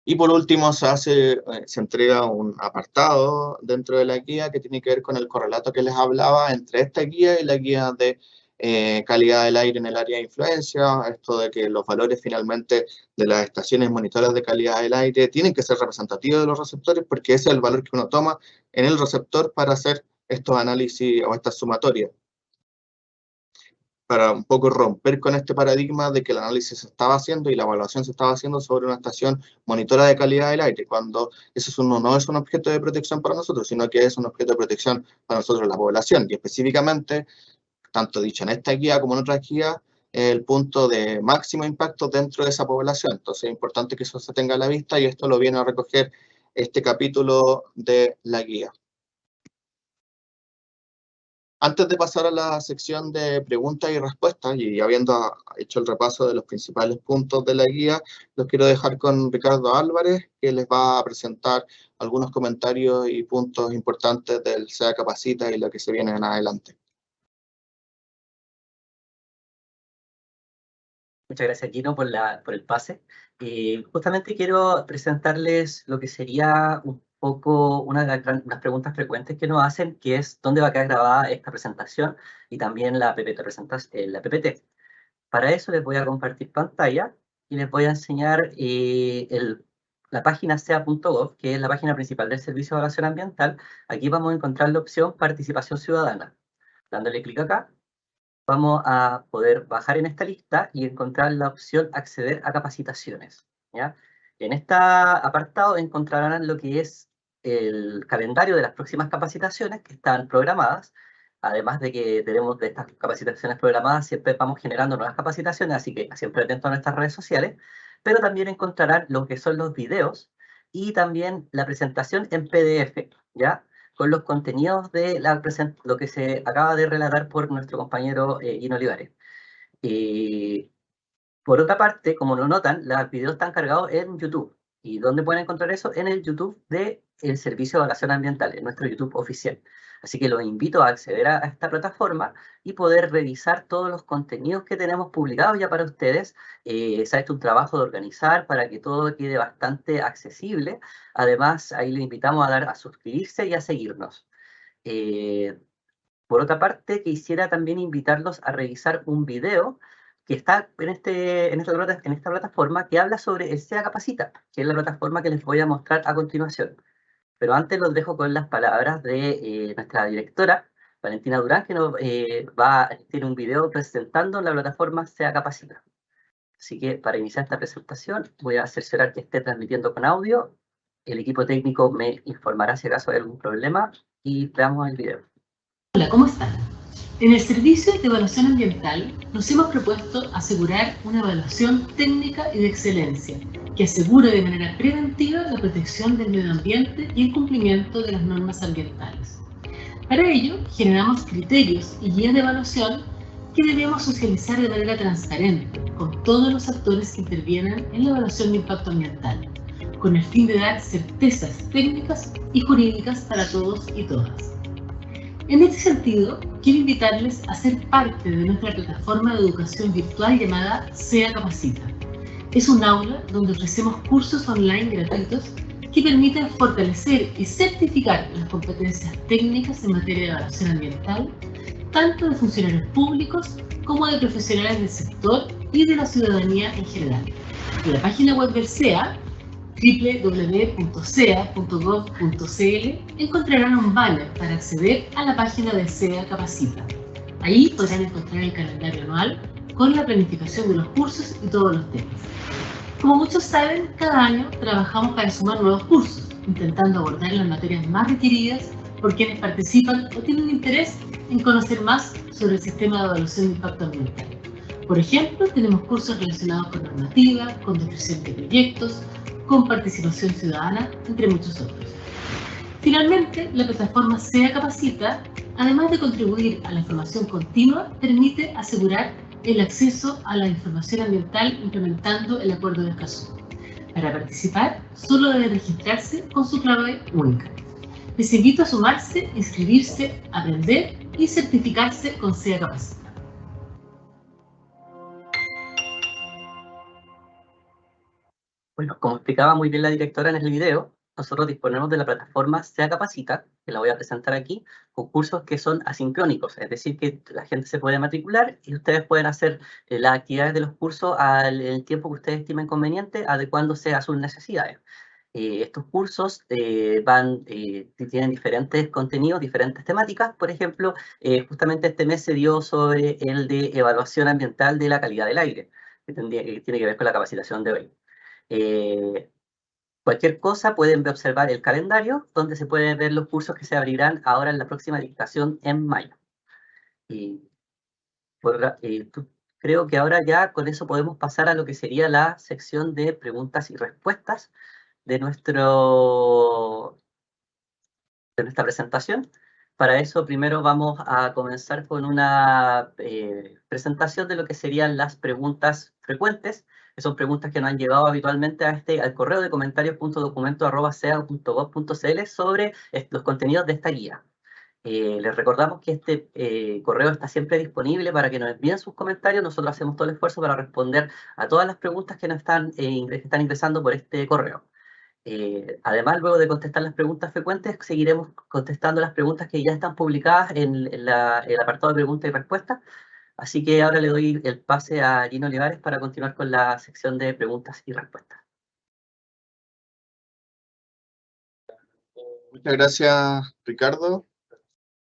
Y por último se entrega un apartado dentro de la guía que tiene que ver con el correlato que les hablaba entre esta guía y la guía de calidad del aire en el área de influencia, esto de que los valores finalmente de las estaciones monitoras de calidad del aire tienen que ser representativos de los receptores, porque ese es el valor que uno toma en el receptor para hacer estos análisis o estas sumatorias, para un poco romper con este paradigma de que el análisis se estaba haciendo y la evaluación se estaba haciendo sobre una estación monitora de calidad del aire, cuando eso no es un objeto de protección para nosotros, sino que es un objeto de protección para nosotros, la población, y específicamente, tanto dicho en esta guía como en otras guías, el punto de máximo impacto dentro de esa población. Entonces es importante que eso se tenga a la vista y esto lo viene a recoger este capítulo de la guía. Antes de pasar a la sección de preguntas y respuestas, y habiendo hecho el repaso de los principales puntos de la guía, los quiero dejar con Ricardo Álvarez, que les va a presentar algunos comentarios y puntos importantes del SEA Capacita y lo que se viene en adelante. Muchas gracias, Gino, por el pase. Justamente quiero presentarles lo que sería un poco una de las preguntas frecuentes que nos hacen, que es dónde va a quedar grabada esta presentación y también la PPT. Para eso les voy a compartir pantalla y les voy a enseñar la página sea.gov, que es la página principal del Servicio de Evaluación Ambiental. Aquí vamos a encontrar la opción Participación Ciudadana. Dándole clic acá, vamos a poder bajar en esta lista y encontrar la opción Acceder a capacitaciones, ¿ya? En este apartado encontrarán lo que es el calendario de las próximas capacitaciones que están programadas. Además de que tenemos de estas capacitaciones programadas, siempre vamos generando nuevas capacitaciones, así que siempre atentos a nuestras redes sociales, pero también encontrarán lo que son los videos y también la presentación en PDF, ¿ya? Con los contenidos de lo que se acaba de relatar por nuestro compañero Gino Olivares. Por otra parte, como lo notan, los videos están cargados en YouTube. ¿Y dónde pueden encontrar eso? En el YouTube del Servicio de Evaluación Ambiental, en nuestro YouTube oficial. Así que los invito a acceder a esta plataforma y poder revisar todos los contenidos que tenemos publicados ya para ustedes. Se ha hecho un trabajo de organizar para que todo quede bastante accesible. Además, ahí les invitamos a suscribirse y a seguirnos. Por otra parte, quisiera también invitarlos a revisar un video que está en esta plataforma que habla sobre el SEA Capacita, que es la plataforma que les voy a mostrar a continuación. Pero antes los dejo con las palabras de nuestra directora, Valentina Durán, que tiene un video presentando la plataforma SEA Capacita. Así que para iniciar esta presentación voy a cerciorar que esté transmitiendo con audio. El equipo técnico me informará si acaso hay algún problema y veamos el video. Hola, ¿cómo están? En el Servicio de Evaluación Ambiental nos hemos propuesto asegurar una evaluación técnica y de excelencia que asegure de manera preventiva la protección del medio ambiente y el cumplimiento de las normas ambientales. Para ello, generamos criterios y guías de evaluación que debemos socializar de manera transparente con todos los actores que intervienen en la evaluación de impacto ambiental, con el fin de dar certezas técnicas y jurídicas para todos y todas. En este sentido, quiero invitarles a ser parte de nuestra plataforma de educación virtual llamada SEA Capacita. Es un aula donde ofrecemos cursos online gratuitos que permiten fortalecer y certificar las competencias técnicas en materia de evaluación ambiental, tanto de funcionarios públicos como de profesionales del sector y de la ciudadanía en general. En la página web del SEA, www.sea.gov.cl, encontrarán un banner para acceder a la página de SEA Capacita. Ahí podrán encontrar el calendario anual con la planificación de los cursos y todos los temas. Como muchos saben, cada año trabajamos para sumar nuevos cursos, intentando abordar las materias más requeridas por quienes participan o tienen interés en conocer más sobre el sistema de evaluación de impacto ambiental. Por ejemplo, tenemos cursos relacionados con normativa, con descripción de proyectos, con participación ciudadana, entre muchos otros. Finalmente, la plataforma SEA Capacita, además de contribuir a la información continua, permite asegurar el acceso a la información ambiental implementando el Acuerdo de Escazú. Para participar, solo debe registrarse con su clave única. Les invito a sumarse, inscribirse, aprender y certificarse con SEA Capacita. Bueno, como explicaba muy bien la directora en el video, nosotros disponemos de la plataforma SEA Capacita, que la voy a presentar aquí, con cursos que son asincrónicos, es decir, que la gente se puede matricular y ustedes pueden hacer las actividades de los cursos en el tiempo que ustedes estimen conveniente, adecuándose a sus necesidades. Estos cursos tienen diferentes contenidos, diferentes temáticas. Por ejemplo, justamente este mes se dio sobre el de evaluación ambiental de la calidad del aire, que tiene que ver con la capacitación de hoy. Cualquier cosa pueden observar el calendario, donde se pueden ver los cursos que se abrirán ahora en la próxima dictación en mayo. Creo que ahora ya con eso podemos pasar a lo que sería la sección de preguntas y respuestas de nuestra presentación. Para eso primero vamos a comenzar con una presentación de lo que serían las preguntas frecuentes, que son preguntas que nos han llegado habitualmente al correo de comentarios.documento@sea.gov.cl sobre los contenidos de esta guía. Les recordamos que este correo está siempre disponible para que nos envíen sus comentarios. Nosotros hacemos todo el esfuerzo para responder a todas las preguntas que nos están ingresando por este correo. Además, luego de contestar las preguntas frecuentes, seguiremos contestando las preguntas que ya están publicadas en el apartado de preguntas y respuestas. Así que ahora le doy el pase a Gino Olivares para continuar con la sección de preguntas y respuestas. Muchas gracias, Ricardo.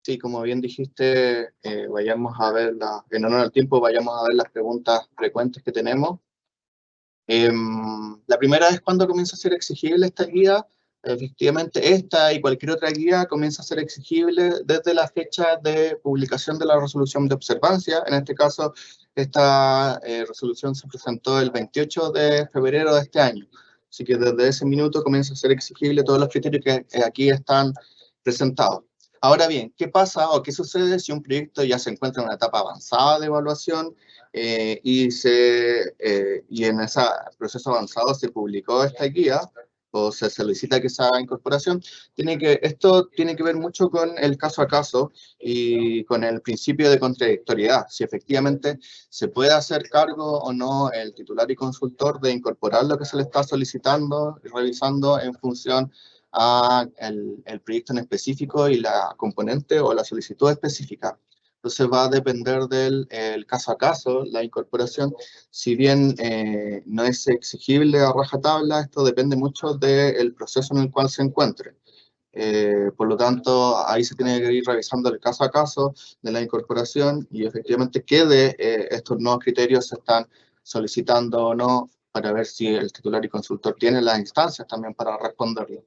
Sí, como bien dijiste, vayamos a ver, en honor al tiempo, vayamos a ver las preguntas frecuentes que tenemos. La primera es cuándo comienza a ser exigible esta guía. Efectivamente, esta y cualquier otra guía comienza a ser exigible desde la fecha de publicación de la resolución de observancia. En este caso, esta resolución se presentó el 28 de febrero de este año. Así que desde ese minuto comienza a ser exigible todos los criterios que aquí están presentados. Ahora bien, ¿qué pasa o qué sucede si un proyecto ya se encuentra en una etapa avanzada de evaluación y en ese proceso avanzado se publicó esta guía o se solicita que esa incorporación? Esto tiene que ver mucho con el caso a caso y con el principio de contradictoriedad, si efectivamente se puede hacer cargo o no el titular y consultor de incorporar lo que se le está solicitando y revisando en función a el proyecto en específico y la componente o la solicitud específica. Entonces va a depender del caso a caso, la incorporación. Si bien no es exigible a rajatabla, esto depende mucho del proceso en el cual se encuentre. Por lo tanto, ahí se tiene que ir revisando el caso a caso de la incorporación y efectivamente qué de estos nuevos criterios se están solicitando o no, para ver si el titular y consultor tiene las instancias también para responderlo.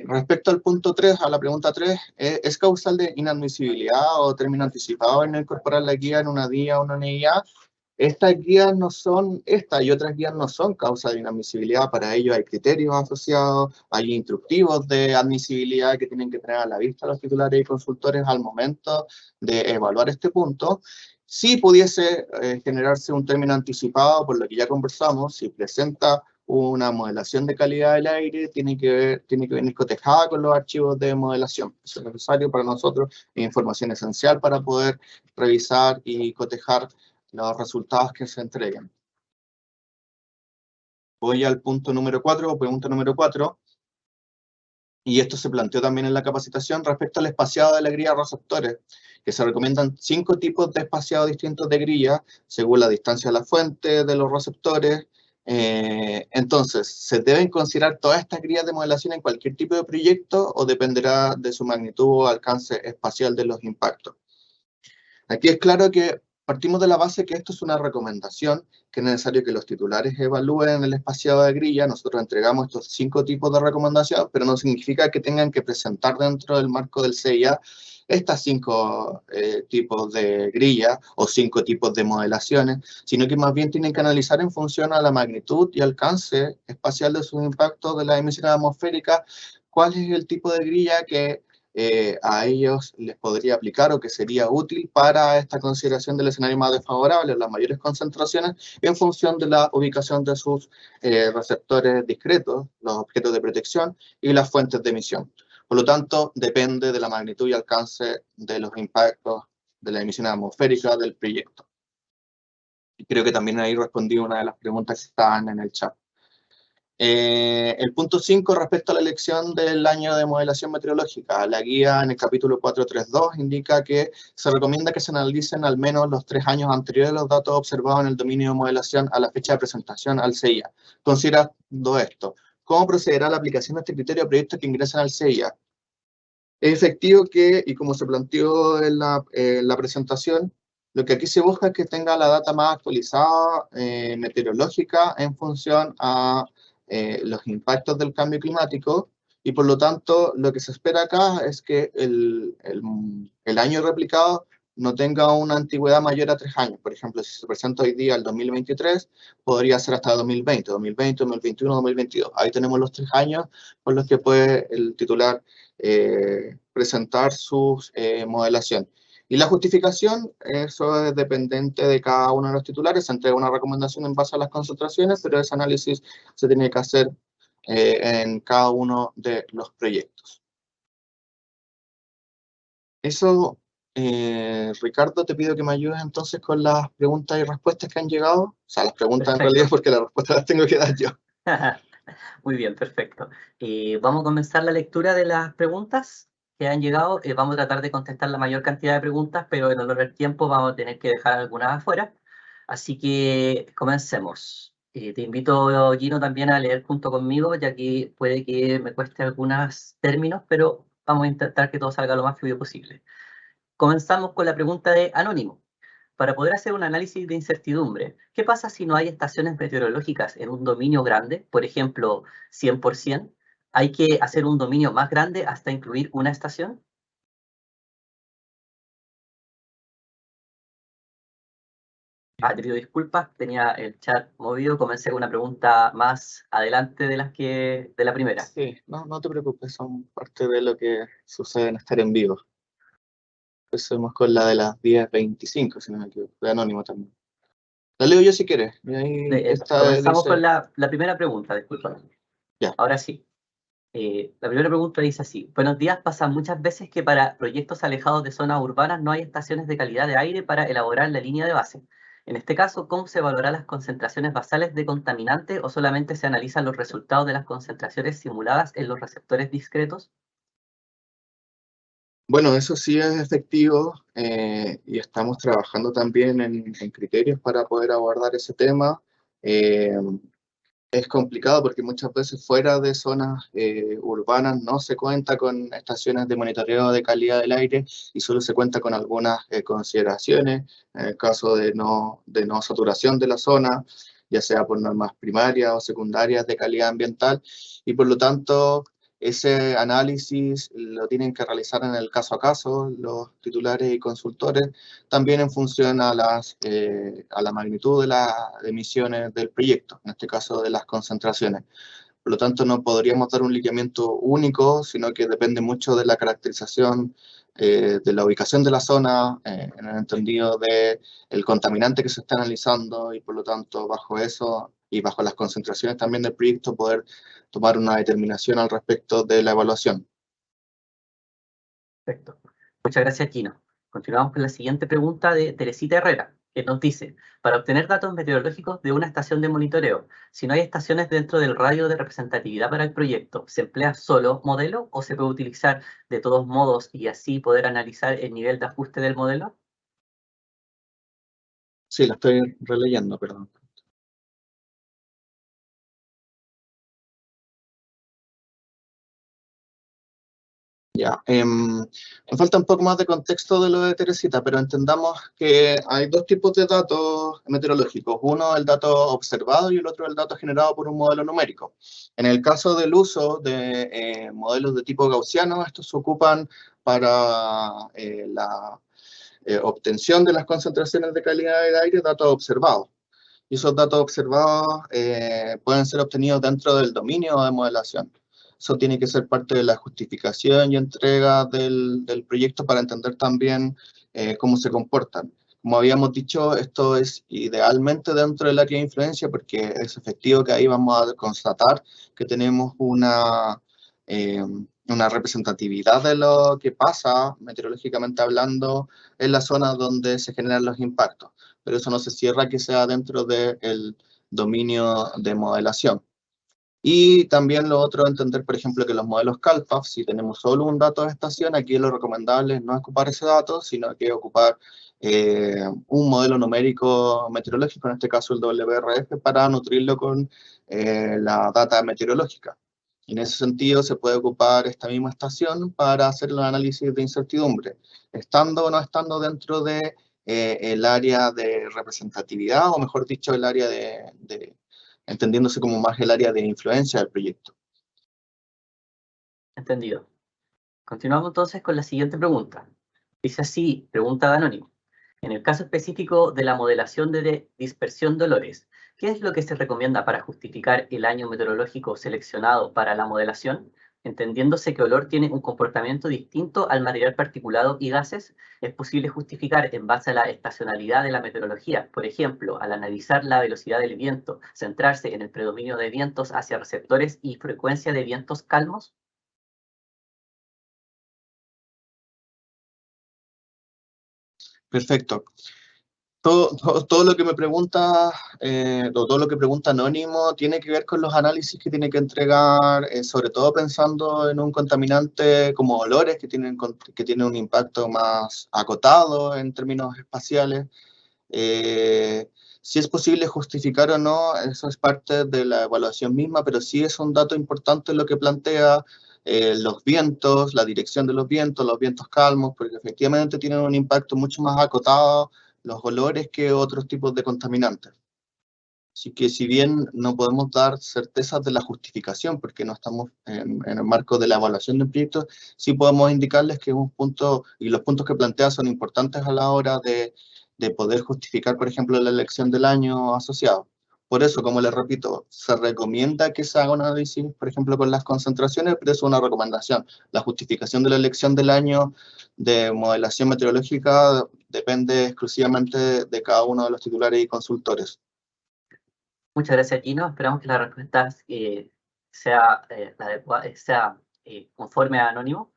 Respecto al punto 3, a la pregunta 3, ¿es causal de inadmisibilidad o término anticipado en no incorporar la guía en una DIA o una NIA? Estas guías no son, esta y otras guías no son causa de inadmisibilidad. Para ello hay criterios asociados, hay instructivos de admisibilidad que tienen que tener a la vista los titulares y consultores al momento de evaluar este punto. Si pudiese generarse un término anticipado, por lo que ya conversamos, si presenta una modelación de calidad del aire, tiene que venir cotejada con los archivos de modelación. Eso es necesario para nosotros, es información esencial para poder revisar y cotejar los resultados que se entreguen. Voy al punto número 4, pregunta número 4, y esto se planteó también en la capacitación respecto al espaciado de la grilla de receptores, que se recomiendan 5 tipos de espaciados distintos de grilla, según la distancia de la fuente de los receptores. Entonces, ¿se deben considerar todas estas grillas de modelación en cualquier tipo de proyecto o dependerá de su magnitud o alcance espacial de los impactos? Aquí es claro que partimos de la base que esto es una recomendación, que es necesario que los titulares evalúen el espaciado de grilla. Nosotros entregamos estos 5 tipos de recomendación, pero no significa que tengan que presentar dentro del marco del CIA estas 5 tipos de grilla o 5 tipos de modelaciones, sino que más bien tienen que analizar en función a la magnitud y alcance espacial de sus impactos de las emisiones atmosféricas, cuál es el tipo de grilla que a ellos les podría aplicar o que sería útil para esta consideración del escenario más desfavorable, las mayores concentraciones, en función de la ubicación de sus receptores discretos, los objetos de protección y las fuentes de emisión. Por lo tanto, depende de la magnitud y alcance de los impactos de la emisión atmosférica del proyecto. Y creo que también ahí respondí una de las preguntas que estaban en el chat. El punto 5 respecto a la elección del año de modelación meteorológica. La guía en el capítulo 4.3.2 indica que se recomienda que se analicen al menos los 3 años anteriores los datos observados en el dominio de modelación a la fecha de presentación al CIA. Considerando esto, ¿cómo procederá la aplicación de este criterio a proyectos que ingresan al CIA? Es efectivo que, y como se planteó en la presentación, lo que aquí se busca es que tenga la data más actualizada meteorológica en función a los impactos del cambio climático, y por lo tanto lo que se espera acá es que el año replicado no tenga una antigüedad mayor a 3 años. Por ejemplo, si se presenta hoy día el 2023, podría ser hasta 2020, 2021, 2022. Ahí tenemos los 3 años con los que puede el titular presentar su modelación. Y la justificación, eso es dependiente de cada uno de los titulares, se entrega una recomendación en base a las concentraciones, pero ese análisis se tiene que hacer en cada uno de los proyectos. Eso, Ricardo, te pido que me ayudes entonces con las preguntas y respuestas que han llegado. O sea, las preguntas Perfecto. en realidad porque las respuestas las tengo que dar yo. Muy bien, perfecto. Vamos a comenzar la lectura de las preguntas que han llegado. Vamos a tratar de contestar la mayor cantidad de preguntas, pero en honor al tiempo vamos a tener que dejar algunas afuera. Así que comencemos. Te invito, Gino, también a leer junto conmigo, ya que puede que me cueste algunos términos, pero vamos a intentar que todo salga lo más fluido posible. Comenzamos con la pregunta de Anónimo. Para poder hacer un análisis de incertidumbre, ¿qué pasa si no hay estaciones meteorológicas en un dominio grande, por ejemplo, 100%? ¿Hay que hacer un dominio más grande hasta incluir una estación? Te pido disculpas, tenía el chat movido, comencé con una pregunta más adelante de la primera. Sí, no te preocupes, son parte de lo que sucede en estar en vivo. Empecemos con la de las 10:25, si no me equivoco, de Anónimo también. La leo yo si quieres. Y ahí Comenzamos dice... con la primera pregunta, disculpa. Ya. Ahora sí. La primera pregunta dice así: buenos días, pasa muchas veces que para proyectos alejados de zonas urbanas no hay estaciones de calidad de aire para elaborar la línea de base. En este caso, ¿cómo se evaluarán las concentraciones basales de contaminantes o solamente se analizan los resultados de las concentraciones simuladas en los receptores discretos? Bueno, eso sí es efectivo y estamos trabajando también en criterios para poder abordar ese tema. Es complicado porque muchas veces fuera de zonas urbanas no se cuenta con estaciones de monitoreo de calidad del aire y solo se cuenta con algunas consideraciones, en el caso de no saturación de la zona, ya sea por normas primarias o secundarias de calidad ambiental, y por lo tanto ese análisis lo tienen que realizar en el caso a caso los titulares y consultores, también en función a la magnitud de las emisiones del proyecto, en este caso de las concentraciones. Por lo tanto, no podríamos dar un lineamiento único, sino que depende mucho de la caracterización de la ubicación de la zona, en el entendido del contaminante que se está analizando, y por lo tanto, bajo eso y bajo las concentraciones también del proyecto, poder tomar una determinación al respecto de la evaluación. Perfecto. Muchas gracias, Gino. Continuamos con la siguiente pregunta de Teresita Herrera, que nos dice: para obtener datos meteorológicos de una estación de monitoreo, si no hay estaciones dentro del radio de representatividad para el proyecto, ¿se emplea solo modelo o se puede utilizar de todos modos y así poder analizar el nivel de ajuste del modelo? Sí, la estoy releyendo, perdón. Ya, me falta un poco más de contexto de lo de Teresita, pero entendamos que hay dos tipos de datos meteorológicos. Uno, el dato observado, y el otro, el dato generado por un modelo numérico. En el caso del uso de modelos de tipo gaussiano, estos se ocupan para la obtención de las concentraciones de calidad del aire, datos observados. Y esos datos observados pueden ser obtenidos dentro del dominio de modelación. Eso tiene que ser parte de la justificación y entrega del proyecto para entender también cómo se comportan. Como habíamos dicho, esto es idealmente dentro del área de influencia porque es efectivo que ahí vamos a constatar que tenemos una representatividad de lo que pasa, meteorológicamente hablando, en la zona donde se generan los impactos. Pero eso no se cierra que sea dentro del dominio de modelación. Y también lo otro, entender, por ejemplo, que los modelos CalPAF, si tenemos solo un dato de estación, aquí lo recomendable es no ocupar ese dato, sino que ocupar un modelo numérico meteorológico, en este caso el WRF, para nutrirlo con la data meteorológica. En ese sentido, se puede ocupar esta misma estación para hacer el análisis de incertidumbre, estando o no estando dentro de el área de representatividad, o mejor dicho, el área entendiéndose como más el área de influencia del proyecto. Entendido. Continuamos entonces con la siguiente pregunta. Dice así, pregunta de Anónimo. En el caso específico de la modelación de dispersión de olores, ¿qué es lo que se recomienda para justificar el año meteorológico seleccionado para la modelación? Entendiéndose que olor tiene un comportamiento distinto al material particulado y gases, es posible justificar en base a la estacionalidad de la meteorología. Por ejemplo, al analizar la velocidad del viento, centrarse en el predominio de vientos hacia receptores y frecuencia de vientos calmos. Perfecto. Todo lo que me pregunta, todo lo que pregunta Anónimo tiene que ver con los análisis que tiene que entregar, sobre todo pensando en un contaminante como olores, que tienen un impacto más acotado en términos espaciales. Si es posible justificar o no, eso es parte de la evaluación misma, pero sí es un dato importante lo que plantea los vientos, la dirección de los vientos calmos, porque efectivamente tienen un impacto mucho más acotado los olores que otros tipos de contaminantes. Así que si bien no podemos dar certezas de la justificación, porque no estamos en el marco de la evaluación del proyecto, sí podemos indicarles que un punto, y los puntos que plantea son importantes a la hora de poder justificar, por ejemplo, la elección del año asociado. Por eso, como les repito, se recomienda que se haga un análisis, por ejemplo, con las concentraciones, pero es una recomendación. La justificación de la elección del año de modelación meteorológica depende exclusivamente de cada uno de los titulares y consultores. Muchas gracias, Gino. Esperamos que la respuesta sea conforme a Anónimo.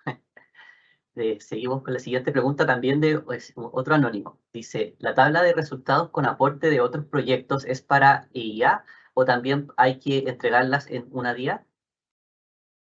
Seguimos con la siguiente pregunta también de otro Anónimo. Dice, ¿la tabla de resultados con aporte de otros proyectos es para EIA o también hay que entregarlas en una DIA?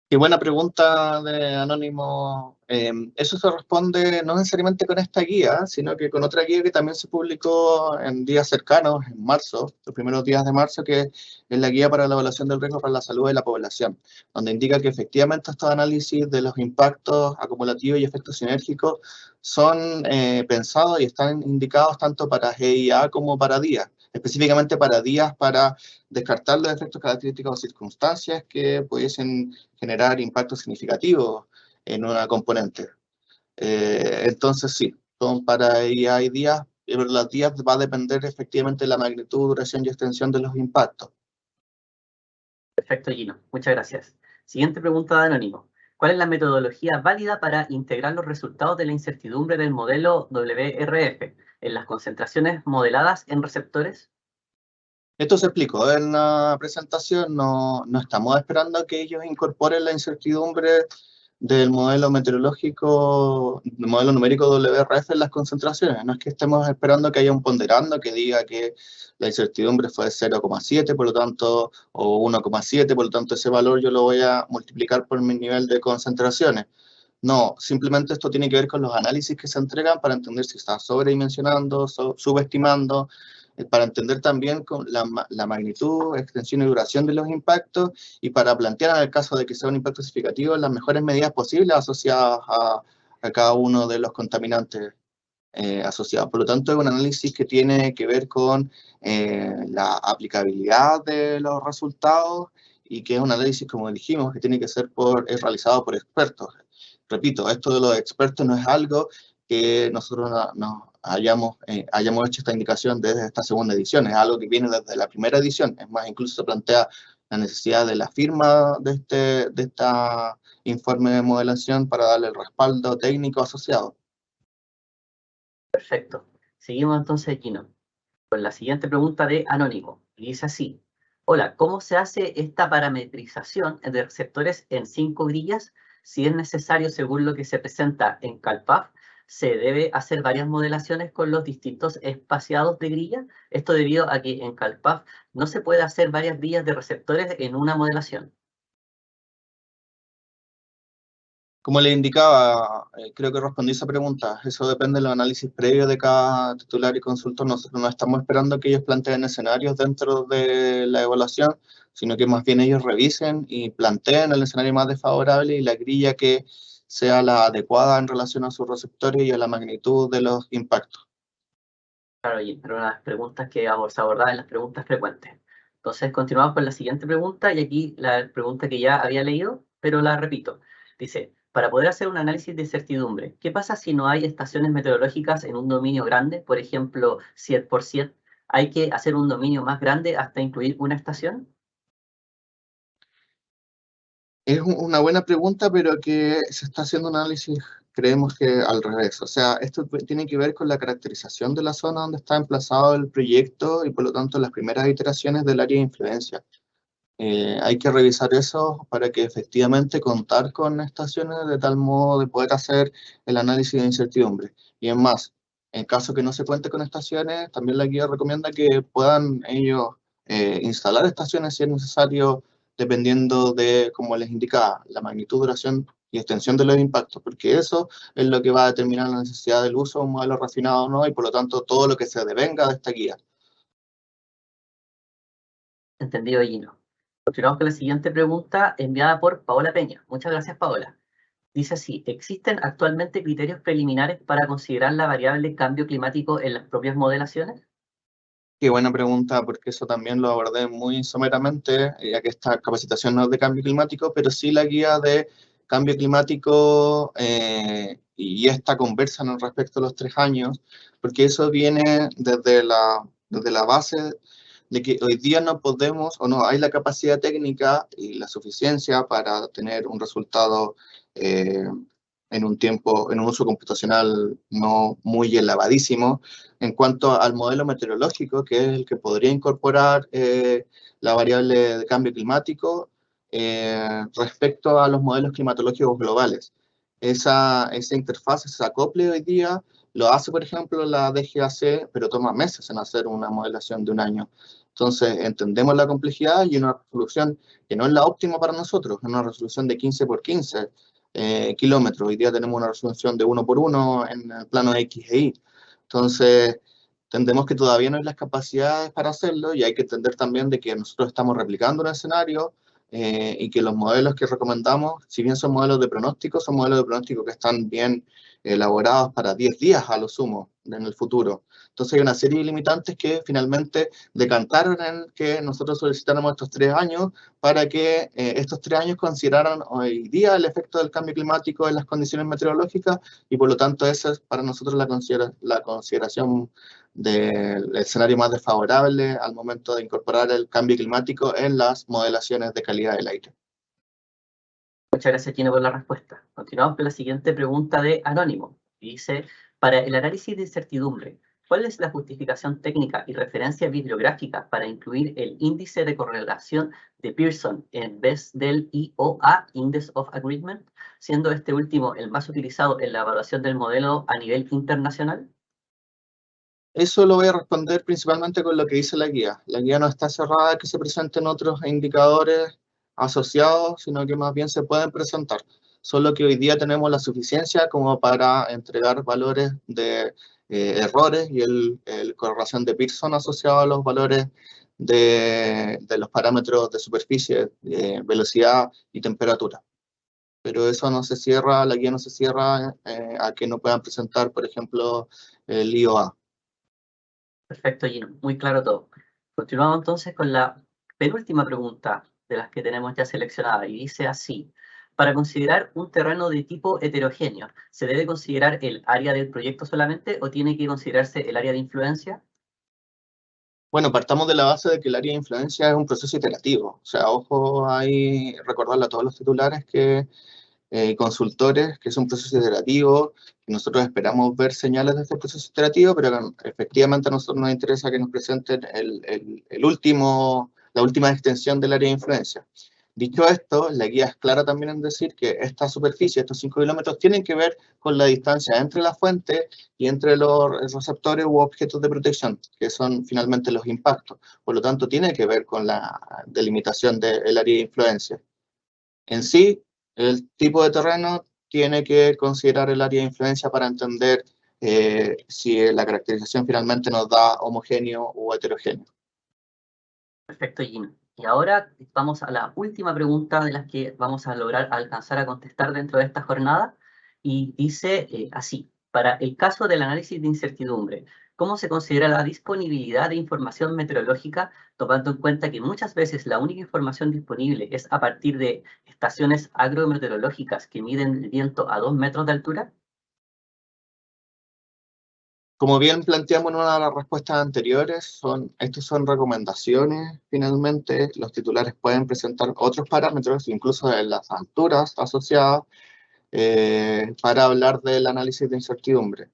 Qué buena pregunta de Anónimo. Eso se responde no necesariamente con esta guía, sino que con otra guía que también se publicó en días cercanos, en marzo, los primeros días de marzo, que es la guía para la evaluación del riesgo para la salud de la población, donde indica que efectivamente estos análisis de los impactos acumulativos y efectos sinérgicos son pensados y están indicados tanto para GIA como para DIA, específicamente para DIA para descartar los efectos característicos o circunstancias que pudiesen generar impactos significativos en una componente. Entonces, sí, son para IA y días, pero las días va a depender efectivamente de la magnitud, duración y extensión de los impactos. Perfecto, Gino. Muchas gracias. Siguiente pregunta de Anónimo. ¿Cuál es la metodología válida para integrar los resultados de la incertidumbre del modelo WRF en las concentraciones modeladas en receptores? Esto se explicó en la presentación, no estamos esperando a que ellos incorporen la incertidumbre del modelo meteorológico, del modelo numérico WRF en las concentraciones. No es que estemos esperando que haya un ponderando que diga que la incertidumbre fue 0,7, por lo tanto, o 1,7, por lo tanto ese valor yo lo voy a multiplicar por mi nivel de concentraciones. No, simplemente esto tiene que ver con los análisis que se entregan para entender si está sobredimensionando, subestimando, para entender también con la magnitud, extensión y duración de los impactos y para plantear en el caso de que sea un impacto significativo las mejores medidas posibles asociadas a cada uno de los contaminantes asociados. Por lo tanto, es un análisis que tiene que ver con la aplicabilidad de los resultados y que es un análisis, como dijimos, que tiene que ser realizado por expertos. Repito, esto de los expertos no es algo que nosotros hayamos hecho esta indicación desde esta segunda edición, es algo que viene desde la primera edición. Es más, incluso se plantea la necesidad de la firma de esta informe de modelación para darle el respaldo técnico asociado. Perfecto. Seguimos entonces, Gino, con la siguiente pregunta de Anónimo. Y dice así. Hola, ¿cómo se hace esta parametrización de receptores en 5 grillas? Si es necesario, según lo que se presenta en CalPAF, se debe hacer varias modelaciones con los distintos espaciados de grilla. Esto debido a que en CalPAF no se puede hacer varias villas de receptores en una modelación. Como le indicaba, creo que respondí esa pregunta. Eso depende del análisis previo de cada titular y consultor. Nosotros no estamos esperando que ellos planteen escenarios dentro de la evaluación, sino que más bien ellos revisen y planteen el escenario más desfavorable y la grilla que sea la adecuada en relación a sus receptores y a la magnitud de los impactos. Claro, y era una de las preguntas que se abordaba en las preguntas frecuentes. Entonces, continuamos con la siguiente pregunta, y aquí la pregunta que ya había leído, pero la repito. Dice, para poder hacer un análisis de certidumbre, ¿qué pasa si no hay estaciones meteorológicas en un dominio grande? Por ejemplo, 100%. ¿Hay que hacer un dominio más grande hasta incluir una estación? Es una buena pregunta, pero que se está haciendo un análisis, creemos que al revés. O sea, esto tiene que ver con la caracterización de la zona donde está emplazado el proyecto y por lo tanto las primeras iteraciones del área de influencia. Hay que revisar eso para que efectivamente contar con estaciones de tal modo de poder hacer el análisis de incertidumbre. Y es más, en caso que no se cuente con estaciones, también la guía recomienda que puedan ellos instalar estaciones si es necesario, dependiendo de, como les indicaba, la magnitud, duración y extensión de los impactos, porque eso es lo que va a determinar la necesidad del uso de un modelo refinado o no, y por lo tanto todo lo que se devenga de esta guía. Entendido, Gino. Continuamos con la siguiente pregunta enviada por Paola Peña. Muchas gracias, Paola. Dice así, ¿existen actualmente criterios preliminares para considerar la variable cambio climático en las propias modelaciones? Qué buena pregunta, porque eso también lo abordé muy someramente, ya que esta capacitación no es de cambio climático, pero sí la guía de cambio climático y esta conversa en respecto a los 3 años, porque eso viene desde la base de que hoy día no podemos o no hay la capacidad técnica y la suficiencia para tener un resultado en un tiempo, en un uso computacional no muy elevadísimo. En cuanto al modelo meteorológico, que es el que podría incorporar la variable de cambio climático respecto a los modelos climatológicos globales. Esa interfaz, ese acople hoy día, lo hace, por ejemplo, la DGAC, pero toma meses en hacer una modelación de un año. Entonces, entendemos la complejidad y una resolución que no es la óptima para nosotros, es una resolución de 15 por 15 kilómetros. Hoy día tenemos una resolución de 1 por 1 en el plano X e Y. Entonces, entendemos que todavía no hay las capacidades para hacerlo y hay que entender también de que nosotros estamos replicando un escenario y que los modelos que recomendamos, si bien son modelos de pronóstico, son modelos de pronóstico que están bien elaborados para 10 días a lo sumo en el futuro. Entonces hay una serie de limitantes que finalmente decantaron en que nosotros solicitáramos estos 3 años para que estos 3 años consideraran hoy día el efecto del cambio climático en las condiciones meteorológicas y por lo tanto esa es para nosotros la consideración del escenario más desfavorable al momento de incorporar el cambio climático en las modelaciones de calidad del aire. Muchas gracias, Gino, por la respuesta. Continuamos con la siguiente pregunta de Anónimo. Dice, para el análisis de incertidumbre, ¿cuál es la justificación técnica y referencia bibliográfica para incluir el índice de correlación de Pearson en vez del IOA, Index of Agreement, siendo este último el más utilizado en la evaluación del modelo a nivel internacional? Eso lo voy a responder principalmente con lo que dice la guía. La guía no está cerrada a que se presenten otros indicadores asociados, sino que más bien se pueden presentar. Solo que hoy día tenemos la suficiencia como para entregar valores de errores y el correlación de Pearson asociado a los valores de los parámetros de superficie, velocidad y temperatura. Pero eso no se cierra, la guía no se cierra a que no puedan presentar, por ejemplo, el IOA. Perfecto, Gino. Muy claro todo. Continuamos entonces con la penúltima pregunta de las que tenemos ya seleccionada y dice así. Para considerar un terreno de tipo heterogéneo, ¿se debe considerar el área del proyecto solamente o tiene que considerarse el área de influencia? Bueno, partamos de la base de que el área de influencia es un proceso iterativo. O sea, ojo ahí, recordarle a todos los titulares que consultores, que es un proceso iterativo, y nosotros esperamos ver señales de este proceso iterativo, pero efectivamente a nosotros nos interesa que nos presenten la última extensión del área de influencia. Dicho esto, la guía es clara también en decir que esta superficie, estos 5 kilómetros, tienen que ver con la distancia entre la fuente y entre los receptores u objetos de protección, que son finalmente los impactos. Por lo tanto, tiene que ver con la delimitación del área de influencia. En sí, el tipo de terreno tiene que considerar el área de influencia para entender si la caracterización finalmente nos da homogéneo o heterogéneo. Perfecto, Gino. Y ahora vamos a la última pregunta de las que vamos a lograr alcanzar a contestar dentro de esta jornada. Y dice así, para el caso del análisis de incertidumbre, ¿cómo se considera la disponibilidad de información meteorológica, tomando en cuenta que muchas veces la única información disponible es a partir de estaciones agrometeorológicas que miden el viento a 2 metros de altura? Como bien planteamos en una de las respuestas anteriores, estos son recomendaciones. Finalmente, los titulares pueden presentar otros parámetros, incluso de las alturas asociadas, para hablar del análisis de incertidumbre.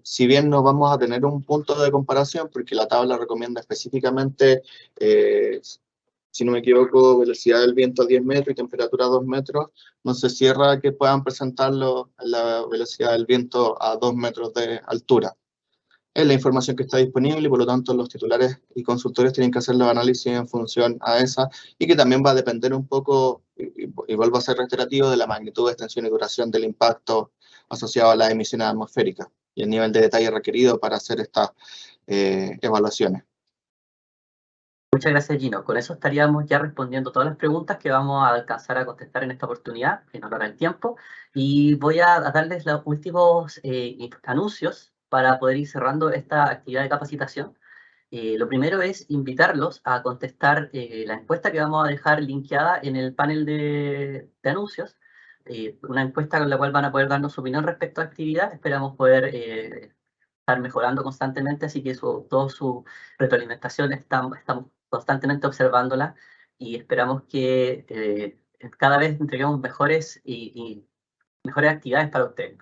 Si bien no vamos a tener un punto de comparación, porque la tabla recomienda específicamente, si no me equivoco, velocidad del viento a 10 metros y temperatura a 2 metros, no se cierra que puedan presentarlo la velocidad del viento a 2 metros de altura. Es la información que está disponible y por lo tanto los titulares y consultores tienen que hacer los análisis en función a esa, y que también va a depender un poco, y vuelvo a ser reiterativo, de la magnitud, extensión y duración del impacto asociado a las emisiones atmosféricas y el nivel de detalle requerido para hacer estas evaluaciones. Muchas gracias, Gino. Con eso estaríamos ya respondiendo todas las preguntas que vamos a alcanzar a contestar en esta oportunidad, en honor al tiempo. Y voy a darles los últimos anuncios para poder ir cerrando esta actividad de capacitación. Lo primero es invitarlos a contestar la encuesta que vamos a dejar linkeada en el panel de anuncios. Una encuesta con la cual van a poder darnos su opinión respecto a la actividad. Esperamos poder estar mejorando constantemente, así que toda su retroalimentación estamos constantemente observándola y esperamos que cada vez entreguemos mejores y mejores actividades para ustedes.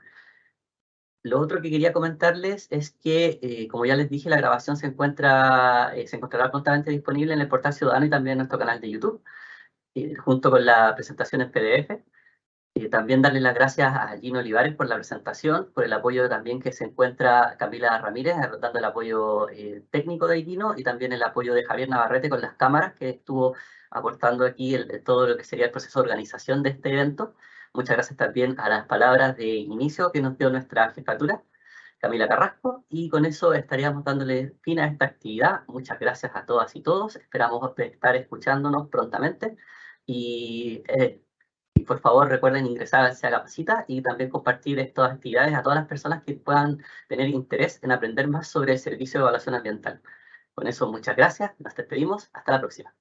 Lo otro que quería comentarles es que, como ya les dije, la grabación se encontrará prontamente disponible en el portal Ciudadano y también en nuestro canal de YouTube, junto con la presentación en PDF. También darle las gracias a Gino Olivares por la presentación, por el apoyo también que se encuentra Camila Ramírez, dando el apoyo técnico de Gino, y también el apoyo de Javier Navarrete con las cámaras, que estuvo aportando aquí todo lo que sería el proceso de organización de este evento. Muchas gracias también a las palabras de inicio que nos dio nuestra jefatura, Camila Carrasco, y con eso estaríamos dándole fin a esta actividad. Muchas gracias a todas y todos, esperamos estar escuchándonos prontamente, y por favor recuerden ingresar a Capacita y también compartir estas actividades a todas las personas que puedan tener interés en aprender más sobre el servicio de evaluación ambiental. Con eso, muchas gracias, nos despedimos, hasta la próxima.